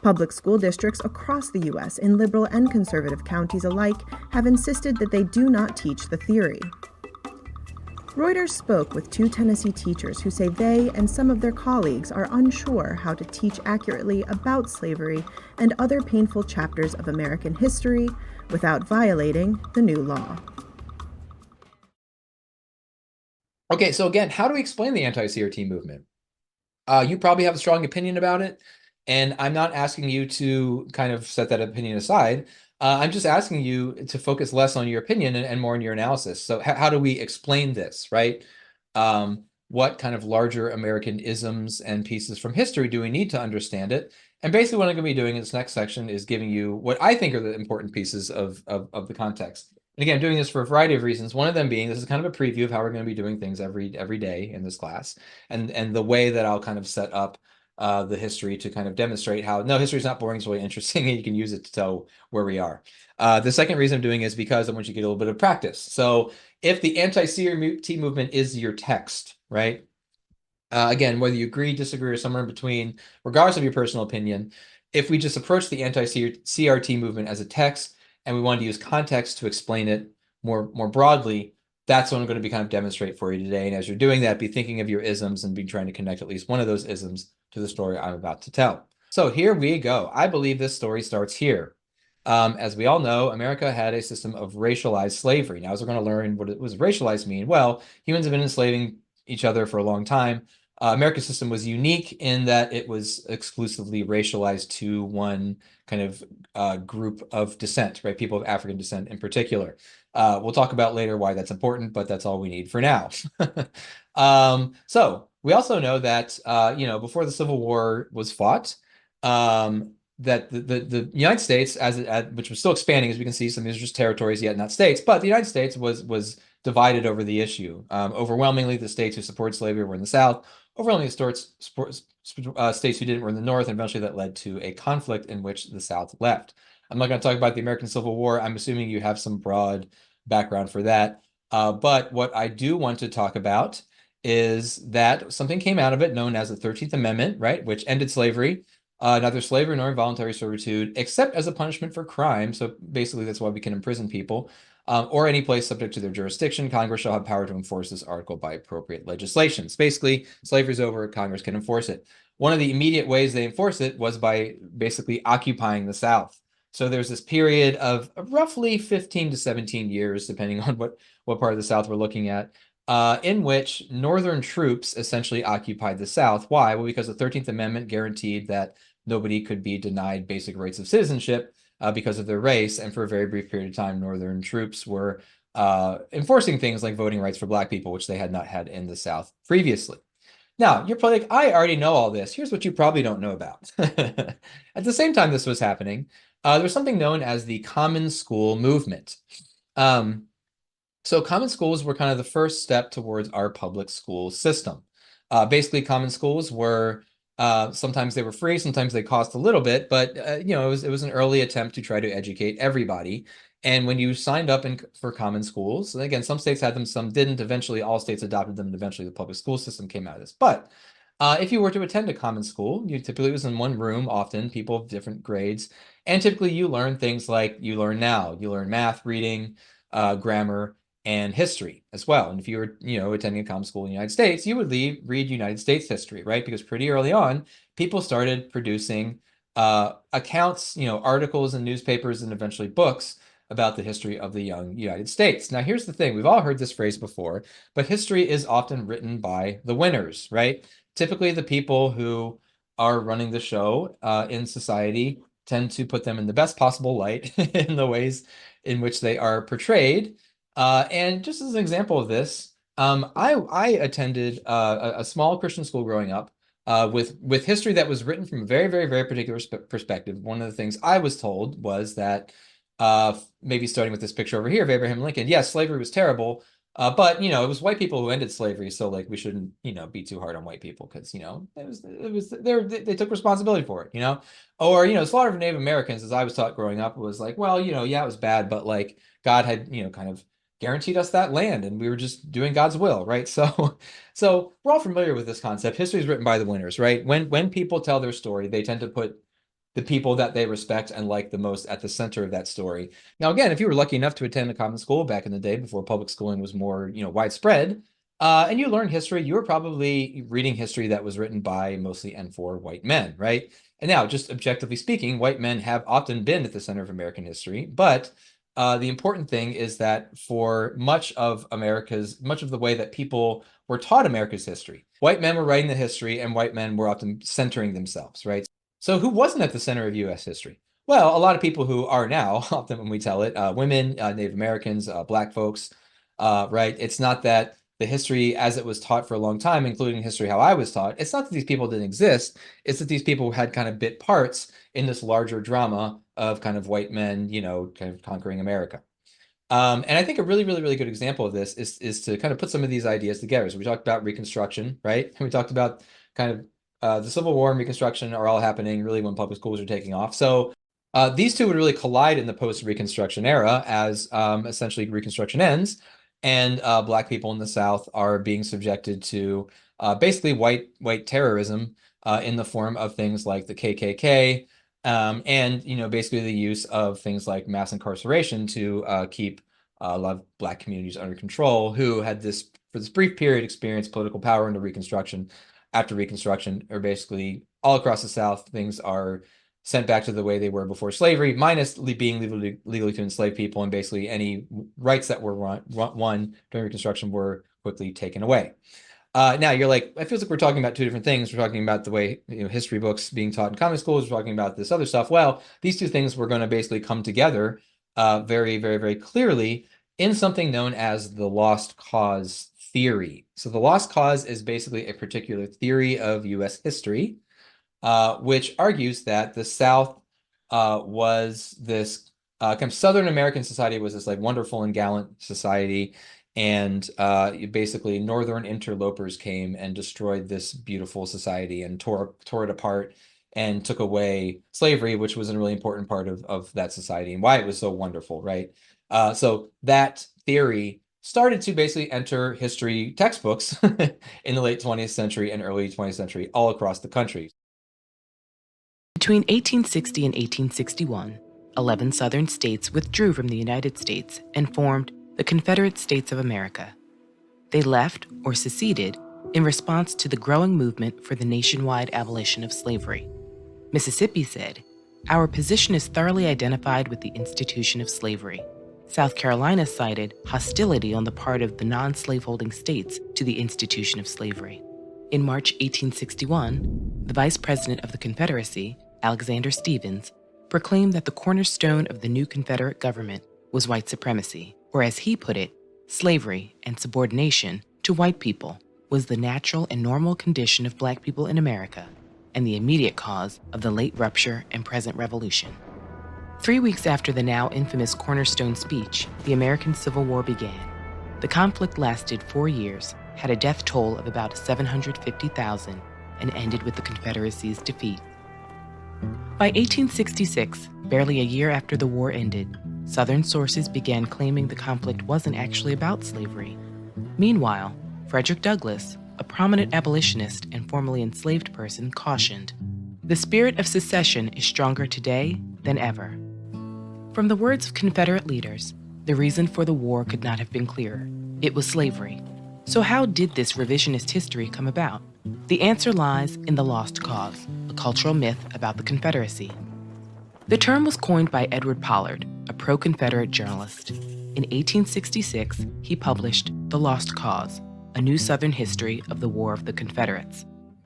Public school districts across the U.S. in liberal and conservative counties alike have insisted that they do not teach the theory. Reuters spoke with 2 Tennessee teachers who say they and some of their colleagues are unsure how to teach accurately about slavery and other painful chapters of American history without violating the new law. Okay, so again, how do we explain the anti-CRT movement? You probably have a strong opinion about it, and I'm not asking you to kind of set that opinion aside. I'm just asking you to focus less on your opinion and more on your analysis. So how do we explain this, right? What kind of larger American isms and pieces from history do we need to understand it? And basically what I'm going to be doing in this next section is giving you what I think are the important pieces of the context. And again, I'm doing this for a variety of reasons. One of them being this is kind of a preview of how we're going to be doing things every day in this class, and the way that I'll kind of set up the history to kind of demonstrate how, no, history is not boring, it's really interesting, and you can use it to tell where we are. The second reason I'm doing is because I want you to get a little bit of practice. So if the anti-CRT movement is your text, right? Again, whether you agree, disagree, or somewhere in between, regardless of your personal opinion, if we just approach the anti-CRT movement as a text, and we wanted to use context to explain it more broadly, that's what I'm going to be kind of demonstrate for you today. And as you're doing that, be thinking of your isms and be trying to connect at least one of those isms to the story I'm about to tell. So here we go. I believe this story starts here. As we all know, America had a system of racialized slavery. Now, as we're going to learn, what does racialized mean? Well, humans have been enslaving each other for a long time. America's system was unique in that it was exclusively racialized to one kind of group of descent, right? People of African descent in particular. We'll talk about later why that's important, but that's all we need for now. So we also know that, before the Civil War was fought, that the United States, which was still expanding, as we can see, some of these are just territories yet not states, but the United States was divided over the issue. Overwhelmingly, the states who supported slavery were in the South. Overwhelmingly, states who didn't were in the North, and eventually that led to a conflict in which the South left. I'm not going to talk about the American Civil War. I'm assuming you have some broad background for that. But what I do want to talk about is that something came out of it known as the 13th Amendment, right, which ended slavery, neither slavery nor involuntary servitude, except as a punishment for crime. So basically, that's why we can imprison people. Or any place subject to their jurisdiction. Congress shall have power to enforce this article by appropriate legislation. So basically, slavery's over, Congress can enforce it. One of the immediate ways they enforce it was by basically occupying the South. So there's this period of roughly 15 to 17 years, depending on what part of the South we're looking at, in which Northern troops essentially occupied the South. Why? Well, because the 13th Amendment guaranteed that nobody could be denied basic rights of citizenship because of their race, and for a very brief period of time, Northern troops were enforcing things like voting rights for Black people, which they had not had in the South previously. Now, you're probably like, I already know all this. Here's what you probably don't know about. At the same time this was happening, there was something known as the Common School movement. So common schools were kind of the first step towards our public school system. Basically, common schools were sometimes they were free, sometimes they cost a little bit, but it was an early attempt to try to educate everybody. And when you signed up for common schools, and again, some states had them, some didn't. Eventually, all states adopted them, and eventually the public school system came out of this. But if you were to attend a common school, you typically was in one room, often people of different grades, and typically you learn things like you learn now. You learn math, reading, grammar, and history as well. And if you were, attending a common school in the United States, you would read United States history, right? Because pretty early on, people started producing accounts, articles in newspapers and eventually books about the history of the young United States. Now, here's the thing. We've all heard this phrase before, but history is often written by the winners, right? Typically, the people who are running the show in society tend to put them in the best possible light in the ways in which they are portrayed. And just as an example of this, I attended a small Christian school growing up with history that was written from a very, very, very particular perspective. One of the things I was told was that maybe starting with this picture over here of Abraham Lincoln, yes, slavery was terrible, but it was white people who ended slavery, so like we shouldn't be too hard on white people because they took responsibility for it, or slaughter of Native Americans, as I was taught growing up, was like, well, yeah, it was bad, but like God had kind of guaranteed us that land and we were just doing God's will, right? So we're all familiar with this concept. History is written by the winners, right? When people tell their story, they tend to put the people that they respect and like the most at the center of that story. Now, again, if you were lucky enough to attend a common school back in the day before public schooling was more, widespread, And you learn history, you were probably reading history that was written by mostly and for white men, right? And now, just objectively speaking, white men have often been at the center of American history, but the important thing is that for much of the way that people were taught America's history, white men were writing the history and white men were often centering themselves, right? So who wasn't at the center of US history? Well, a lot of people who are now, often when we tell it, women, Native Americans, Black folks, right? It's not that the history as it was taught for a long time, including history how I was taught, it's not that these people didn't exist, it's that these people had kind of bit parts in this larger drama of kind of white men, kind of conquering America. And I think a really, really, really good example of this is to kind of put some of these ideas together. So we talked about Reconstruction, right? And we talked about kind of the Civil War and Reconstruction are all happening really when public schools are taking off. So these two would really collide in the post-Reconstruction era as essentially Reconstruction ends. And Black people in the South are being subjected to basically white terrorism in the form of things like the KKK and basically the use of things like mass incarceration to keep a lot of Black communities under control, who had for this brief period experienced political power into Reconstruction. After Reconstruction, or basically all across the South, things are sent back to the way they were before slavery, minus being legally to enslave people, and basically any rights that were won during Reconstruction were quickly taken away. Now you're like, it feels like we're talking about two different things. We're talking about the way history books being taught in common schools. We're talking about this other stuff. Well, these two things were going to basically come together very, very, very clearly in something known as the lost cause theory. So the lost cause is basically a particular theory of U.S. history, which argues that the South was this kind of Southern American society was this like wonderful and gallant society, and basically Northern interlopers came and destroyed this beautiful society and tore it apart and took away slavery, which was a really important part of that society and why it was so wonderful, right? So that theory started to basically enter history textbooks in the late 20th century and early 20th century all across the country. Between 1860 and 1861, 11 Southern states withdrew from the United States and formed the Confederate States of America. They left or seceded in response to the growing movement for the nationwide abolition of slavery. Mississippi said, "Our position is thoroughly identified with the institution of slavery." South Carolina cited hostility on the part of the non-slaveholding states to the institution of slavery. In March 1861, the Vice President of the Confederacy, Alexander Stephens, proclaimed that the cornerstone of the new Confederate government was white supremacy, or as he put it, slavery and subordination to white people was the natural and normal condition of Black people in America and the immediate cause of the late rupture and present revolution. 3 weeks after the now infamous Cornerstone speech, the American Civil War began. The conflict lasted 4 years, had a death toll of about 750,000, and ended with the Confederacy's defeat. By 1866, barely a year after the war ended, Southern sources began claiming the conflict wasn't actually about slavery. Meanwhile, Frederick Douglass, a prominent abolitionist and formerly enslaved person, cautioned, "The spirit of secession is stronger today than ever." From the words of Confederate leaders, the reason for the war could not have been clearer. It was slavery. So how did this revisionist history come about? The answer lies in the lost cause, a cultural myth about the Confederacy. The term was coined by Edward Pollard, a pro-Confederate journalist. In 1866, he published The Lost Cause, a new Southern history of the War of the Confederates.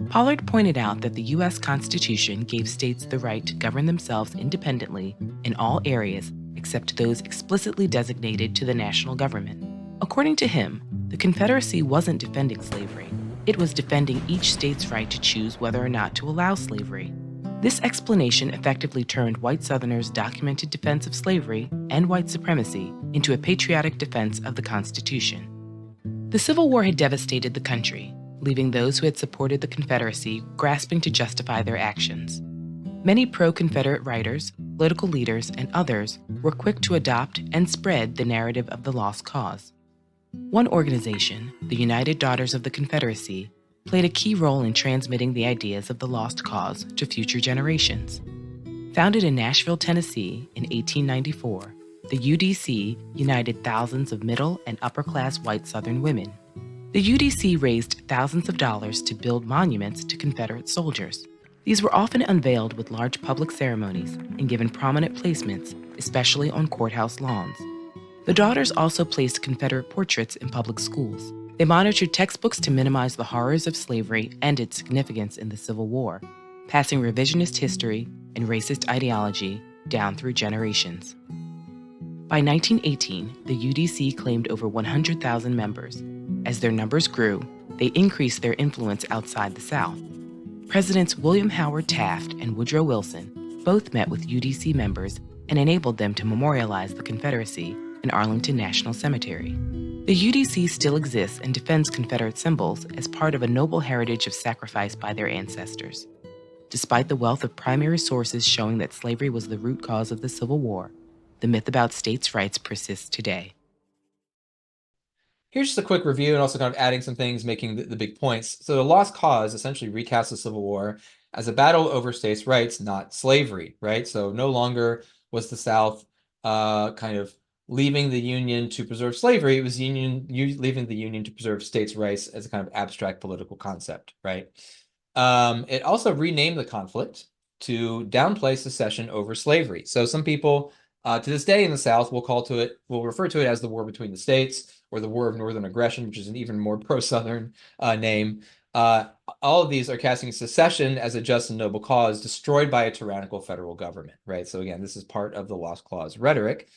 Pollard pointed out that the U.S. Constitution gave states the right to govern themselves independently in all areas except those explicitly designated to the national government. According to him, the Confederacy wasn't defending slavery. It was defending each state's right to choose whether or not to allow slavery. This explanation effectively turned white Southerners' documented defense of slavery and white supremacy into a patriotic defense of the Constitution. The Civil War had devastated the country, leaving those who had supported the Confederacy grasping to justify their actions. Many pro-Confederate writers, political leaders, and others were quick to adopt and spread the narrative of the lost cause. One organization, the United Daughters of the Confederacy, played a key role in transmitting the ideas of the lost cause to future generations. Founded in Nashville, Tennessee in 1894, the UDC united thousands of middle and upper-class white Southern women. The UDC raised thousands of dollars to build monuments to Confederate soldiers. These were often unveiled with large public ceremonies and given prominent placements, especially on courthouse lawns. The Daughters also placed Confederate portraits in public schools. They monitored textbooks to minimize the horrors of slavery and its significance in the Civil War, passing revisionist history and racist ideology down through generations. By 1918, the UDC claimed over 100,000 members. As their numbers grew, they increased their influence outside the South. Presidents William Howard Taft and Woodrow Wilson both met with UDC members and enabled them to memorialize the Confederacy in Arlington National Cemetery. The UDC still exists and defends Confederate symbols as part of a noble heritage of sacrifice by their ancestors. Despite the wealth of primary sources showing that slavery was the root cause of the Civil War, the myth about states' rights persists today. Here's just a quick review and also kind of adding some things, making the big points. So the Lost Cause essentially recasts the Civil War as a battle over states' rights, not slavery, right? So no longer was the South kind of leaving the Union to preserve slavery. It was leaving the Union to preserve states' rights as a kind of abstract political concept, right? It also renamed the conflict to downplay secession over slavery. So some people to this day in the South will refer to it as the war between the states, or the War of Northern Aggression, which is an even more pro-Southern name. All of these are casting secession as a just and noble cause destroyed by a tyrannical federal government, right? So again, this is part of the Lost Clause rhetoric.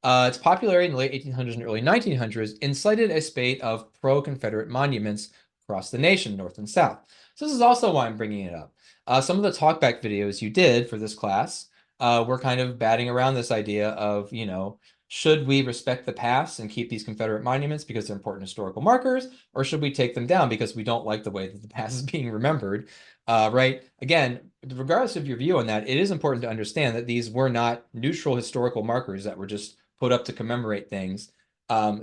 Its popularity in the late 1800s and early 1900s incited a spate of pro-Confederate monuments across the nation, North and South. So this is also why I'm bringing it up. Some of the talkback videos you did for this class were kind of batting around this idea of, you know, should we respect the past and keep these Confederate monuments because they're important historical markers, or should we take them down because we don't like the way that the past is being remembered, right? Again, regardless of your view on that, it is important to understand that these were not neutral historical markers that were just put up to commemorate things.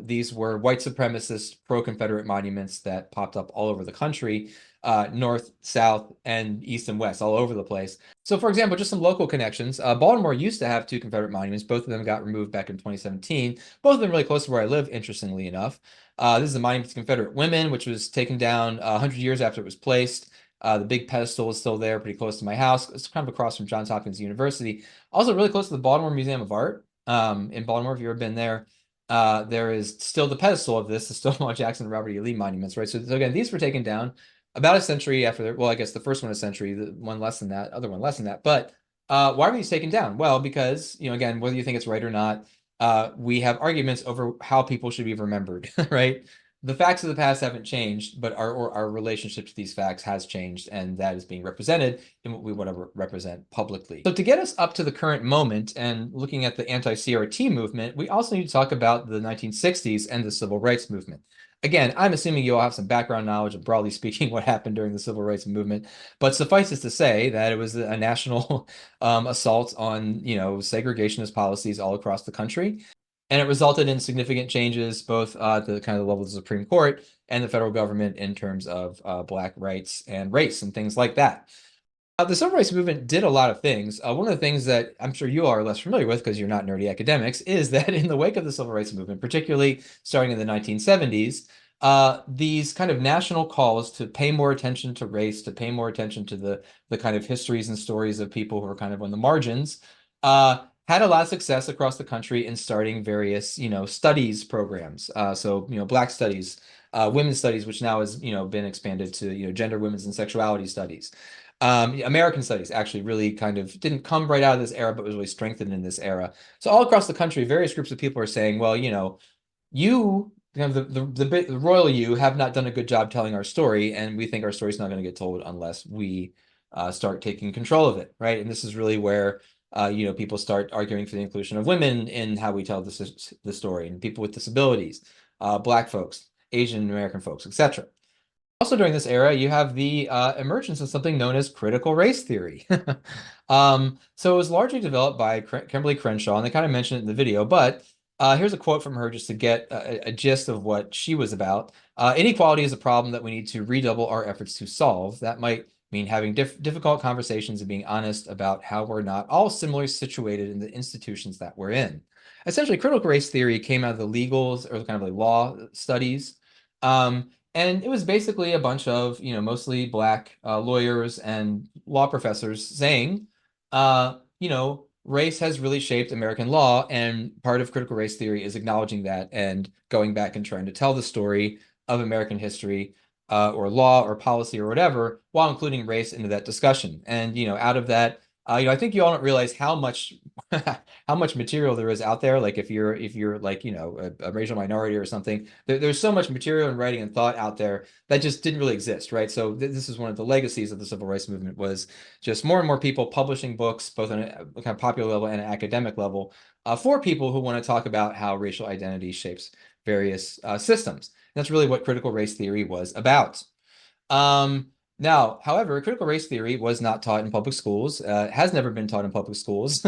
These were white supremacist pro-Confederate monuments that popped up all over the country, north, south, and east and west, all over the place. So for example, just some local connections. Baltimore used to have two Confederate monuments. Both of them got removed back in 2017. Both of them really close to where I live, interestingly enough. This is a monument to Confederate women, which was taken down 100 years after it was placed. The big pedestal is still there, pretty close to my house. It's kind of across from Johns Hopkins University. Also really close to the Baltimore Museum of Art. In Baltimore, if you've ever been there, there is still the pedestal of this, the Stonewall Jackson and Robert E. Lee monuments, right? So again, these were taken down about a century after, well, I guess the first one a century, the one less than that, other one less than that. But why were these taken down? Well, because, you know, again, whether you think it's right or not, we have arguments over how people should be remembered, right? The facts of the past haven't changed, but our relationship to these facts has changed, and that is being represented in what we want to represent publicly. So to get us up to the current moment and looking at the anti-CRT movement, we also need to talk about the 1960s and the Civil Rights Movement. Again, I'm assuming you all have some background knowledge of, broadly speaking, what happened during the Civil Rights Movement, but suffice it to say that it was a national assault on, you know, segregationist policies all across the country. And it resulted in significant changes, both at the kind of level of the Supreme Court and the federal government in terms of Black rights and race and things like that. The Civil Rights Movement did a lot of things. One of the things that I'm sure you all are less familiar with because you're not nerdy academics is that in the wake of the Civil Rights Movement, particularly starting in the 1970s, these kind of national calls to pay more attention to race, to pay more attention to the kind of histories and stories of people who are kind of on the margins, had a lot of success across the country in starting various, you know, studies programs. So, you know, Black studies, women's studies, which now has, you know, been expanded to, you know, gender, women's, and sexuality studies. American studies actually really kind of didn't come right out of this era, but was really strengthened in this era. So all across the country, various groups of people are saying, well, you know, the royal you have not done a good job telling our story, and we think our story is not going to get told unless we start taking control of it, right? And this is really where you know, people start arguing for the inclusion of women in how we tell the story, and people with disabilities, Black folks, Asian American folks, etc. Also during this era, you have the emergence of something known as critical race theory. So it was largely developed by Kimberly Crenshaw, and they kind of mentioned it in the video, but here's a quote from her just to get a gist of what she was about. Inequality is a problem that we need to redouble our efforts to solve. That might mean having difficult conversations and being honest about how we're not all similarly situated in the institutions that we're in. Essentially, critical race theory came out of the legals or kind of like law studies. And it was basically a bunch of, mostly black lawyers and law professors saying, race has really shaped American law, and part of critical race theory is acknowledging that and going back and trying to tell the story of American history or law or policy or whatever, while including race into that discussion. And, out of that, I think you all don't realize how much how much material there is out there. Like if you're like, a racial minority or something, there's so much material and writing and thought out there that just didn't really exist, right? So this is one of the legacies of the civil rights movement, was just more and more people publishing books, both on a kind of popular level and an academic level, for people who want to talk about how racial identity shapes various systems. And that's really what critical race theory was about. Now, however, critical race theory was not taught in public schools, has never been taught in public schools,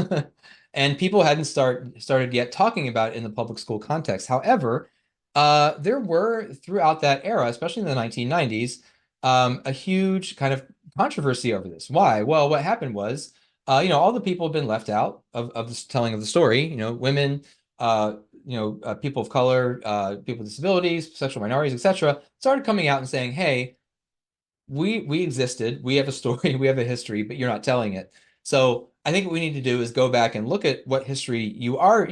and people hadn't started yet talking about it in the public school context. However, there were, throughout that era, especially in the 1990s, a huge kind of controversy over this. Why? Well, what happened was, all the people have been left out of this telling of the story. Women, people of color, people with disabilities, sexual minorities, etc., started coming out and saying, "Hey, we existed, we have a story, we have a history, but you're not telling it." So I think what we need to do is go back and look at what history you are.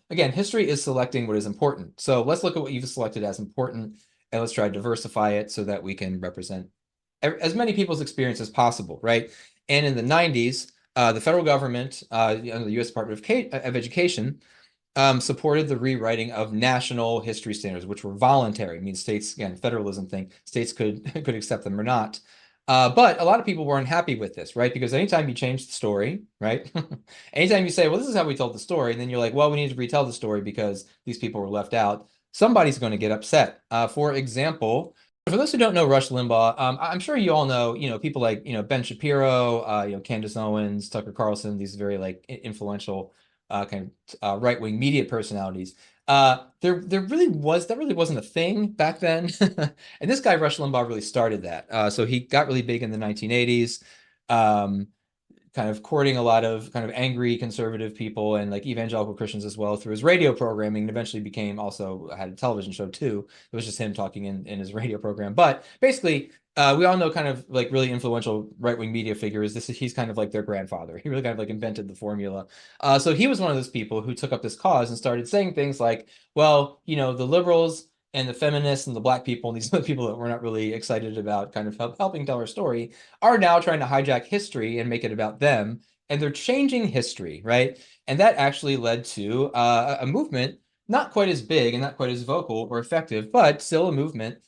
Again, history is selecting what is important. So let's look at what you've selected as important, and let's try to diversify it so that we can represent as many people's experience as possible, right? And in the 90s, the federal government, under the U.S. Department of Education, supported the rewriting of national history standards, which were voluntary. I mean, states, again, federalism thing, states could accept them or not. But a lot of people were unhappy with this, right? Because anytime you change the story, right? Anytime you say, well, this is how we told the story, and then you're like, well, we need to retell the story because these people were left out, somebody's going to get upset. For example, for those who don't know Rush Limbaugh, I'm sure you all know, people like, Ben Shapiro, Candace Owens, Tucker Carlson, these very influential kind of right-wing media personalities. That really wasn't a thing back then. And this guy, Rush Limbaugh, really started that. So he got really big in the 1980s, kind of courting a lot of kind of angry conservative people and evangelical Christians as well through his radio programming, and eventually had a television show too. It was just him talking in his radio program. But basically, we all know kind of really influential right-wing media figures. He's kind of like their grandfather. He really kind of invented the formula. So he was one of those people who took up this cause and started saying things like, well, the liberals and the feminists and the black people and these other people that we're not really excited about kind of helping tell our story are now trying to hijack history and make it about them. And they're changing history, right? And that actually led to a movement, not quite as big and not quite as vocal or effective, but still a movement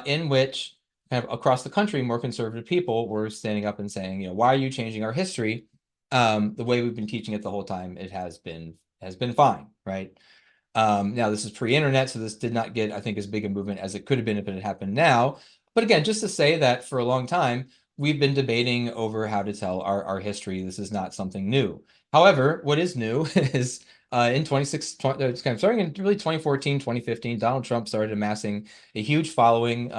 in which kind of across the country, more conservative people were standing up and saying, why are you changing our history? The way we've been teaching it the whole time, it has been fine, right? Now, this is pre-internet, so this did not get, I think, as big a movement as it could have been if it had happened now. But again, just to say that for a long time, we've been debating over how to tell our history. This is not something new. However, what is new is in starting in really 2014, 2015, Donald Trump started amassing a huge following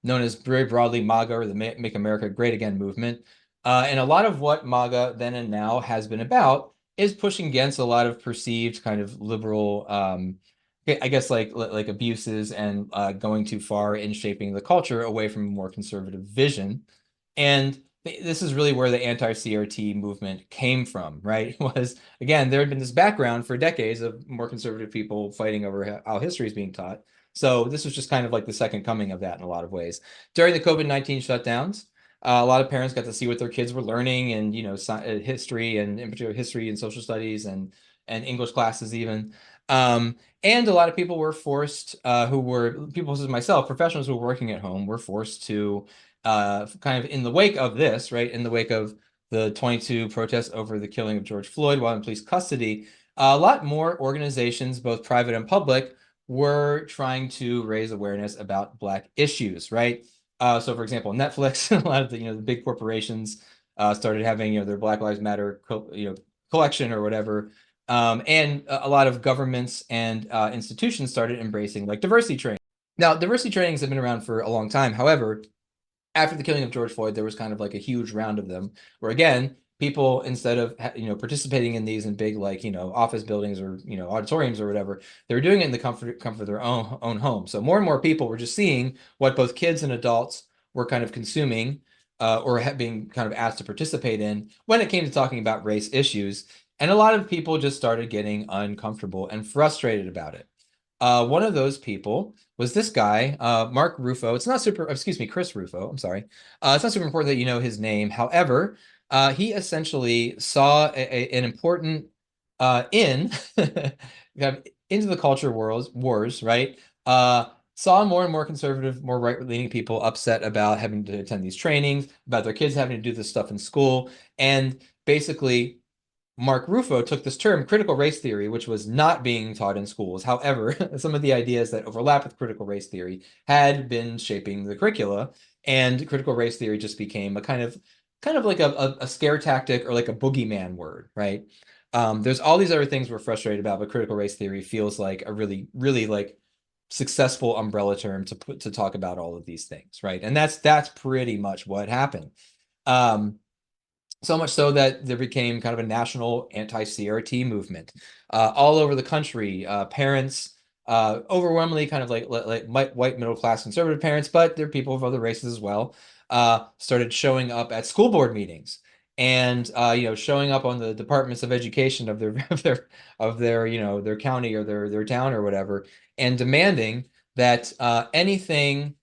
known as very broadly MAGA, or the Make America Great Again movement. And a lot of what MAGA then and now has been about is pushing against a lot of perceived kind of liberal, I guess like abuses and going too far in shaping the culture away from a more conservative vision. And this is really where the anti-CRT movement came from, right? It was, again, there had been this background for decades of more conservative people fighting over how history is being taught. So this was just kind of like the second coming of that in a lot of ways. During the COVID-19 shutdowns, a lot of parents got to see what their kids were learning, and history, and in particular history and social studies and English classes even. And a lot of people were forced, people such as myself, professionals who were working at home, were forced to kind of in the wake of this, right, in the wake of the 22 protests over the killing of George Floyd while in police custody, a lot more organizations, both private and public, were trying to raise awareness about Black issues, right? So, for example, Netflix, a lot of the big corporations started having their Black Lives Matter collection or whatever, and a lot of governments and institutions started embracing diversity training. Now, diversity trainings have been around for a long time. However, after the killing of George Floyd, there was kind of a huge round of them where, again, people, instead of participating in these in big office buildings or auditoriums or whatever, they were doing it in the comfort of their own home. So more and more people were just seeing what both kids and adults were kind of consuming or being kind of asked to participate in when it came to talking about race issues. And a lot of people just started getting uncomfortable and frustrated about it. One of those people was this guy, Mark Ruffo. It's not super, excuse me, Chris Ruffo. I'm sorry. It's not super important that you know his name. However, he essentially saw an important into the culture wars, right? Saw more and more conservative, more right-leaning people upset about having to attend these trainings, about their kids having to do this stuff in school. And basically, Mark Ruffo took this term, critical race theory, which was not being taught in schools. However, some of the ideas that overlap with critical race theory had been shaping the curricula, and critical race theory just became a kind of like a scare tactic or like a boogeyman word, right? There's all these other things we're frustrated about, but critical race theory feels like a really, really like successful umbrella term to talk about all of these things, right? And that's pretty much what happened. So much so that there became kind of a national anti-CRT movement all over the country. Parents, overwhelmingly kind of like white middle-class conservative parents, but there are people of other races as well, started showing up at school board meetings and showing up on the departments of education of their county or their town or whatever, and demanding that anything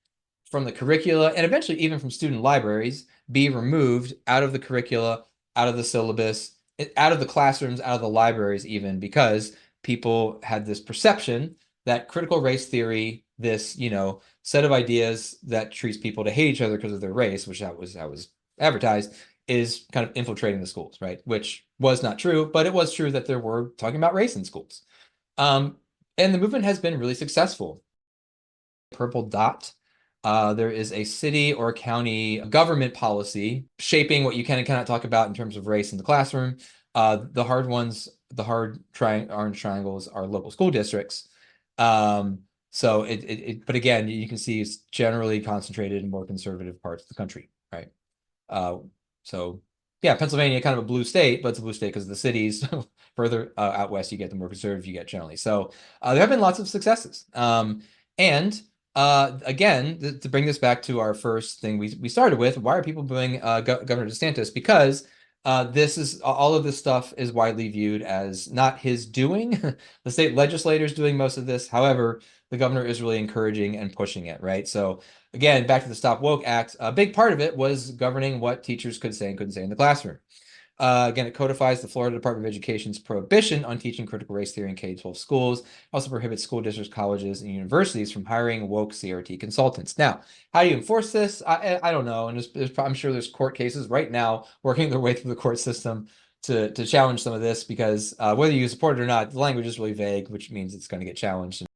from the curricula and eventually even from student libraries be removed out of the curricula, out of the syllabus, out of the classrooms, out of the libraries even, because people had this perception that critical race theory, this, set of ideas that treats people to hate each other because of their race, which that was advertised, is kind of infiltrating the schools, right? Which was not true, but it was true that there were talking about race in schools. And the movement has been really successful. Purple dot. There is a city or county government policy shaping what you can and cannot talk about in terms of race in the classroom. The hard ones, the hard orange triangles, are local school districts. So but again, you can see it's generally concentrated in more conservative parts of the country, right? So yeah, Pennsylvania, kind of a blue state, but it's a blue state because of the cities. Further out west, you get the more conservative you get generally. So there have been lots of successes. And again, to bring this back to our first thing we started with, why are people booing Governor DeSantis? Because all of this stuff is widely viewed as not his doing. The state legislators doing most of this. However, the governor is really encouraging and pushing it, right? So again, back to the Stop Woke Act, a big part of it was governing what teachers could say and couldn't say in the classroom. Again, it codifies the Florida Department of Education's prohibition on teaching critical race theory in K-12 schools. It also prohibits school districts, colleges, and universities from hiring woke CRT consultants. Now, how do you enforce this? I don't know, and I'm sure there's court cases right now working their way through the court system to challenge some of this, because whether you support it or not, the language is really vague, which means it's going to get challenged. And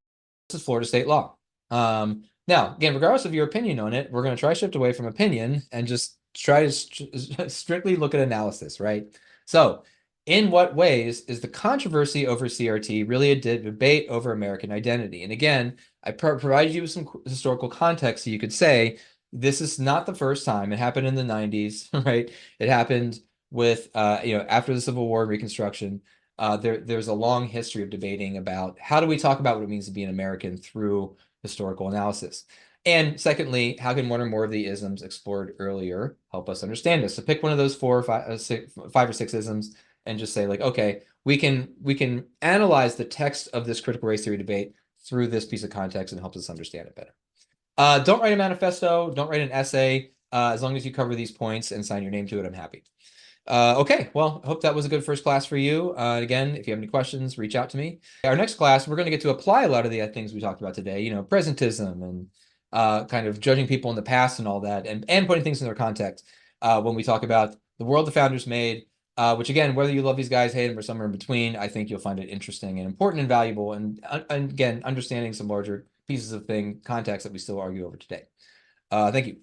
this is Florida state law. Now, again, regardless of your opinion on it, we're going to try to shift away from opinion and just try to strictly look at analysis, right? So in what ways is the controversy over CRT really a debate over American identity? And again, I provided you with some historical context so you could say, this is not the first time. It happened in the 90s, right? It happened with, after the Civil War and Reconstruction. There's a long history of debating about how do we talk about what it means to be an American through historical analysis. And secondly, how can one or more of the isms explored earlier help us understand this? So pick one of those 5 or 6 isms and just say, like, okay, we can analyze the text of this critical race theory debate through this piece of context, and it helps us understand it better. Don't write a manifesto, don't write an essay. As long as you cover these points and sign your name to it, I'm happy. Okay, well, I hope that was a good first class for you. Again, if you have any questions, reach out to me. Our next class, we're going to get to apply a lot of the things we talked about today, presentism and kind of judging people in the past and all that, and putting things in their context when we talk about the world the founders made, which again, whether you love these guys, hate them, or somewhere in between, I think you'll find it interesting and important and valuable, and again, understanding some larger pieces of context that we still argue over today. Thank you.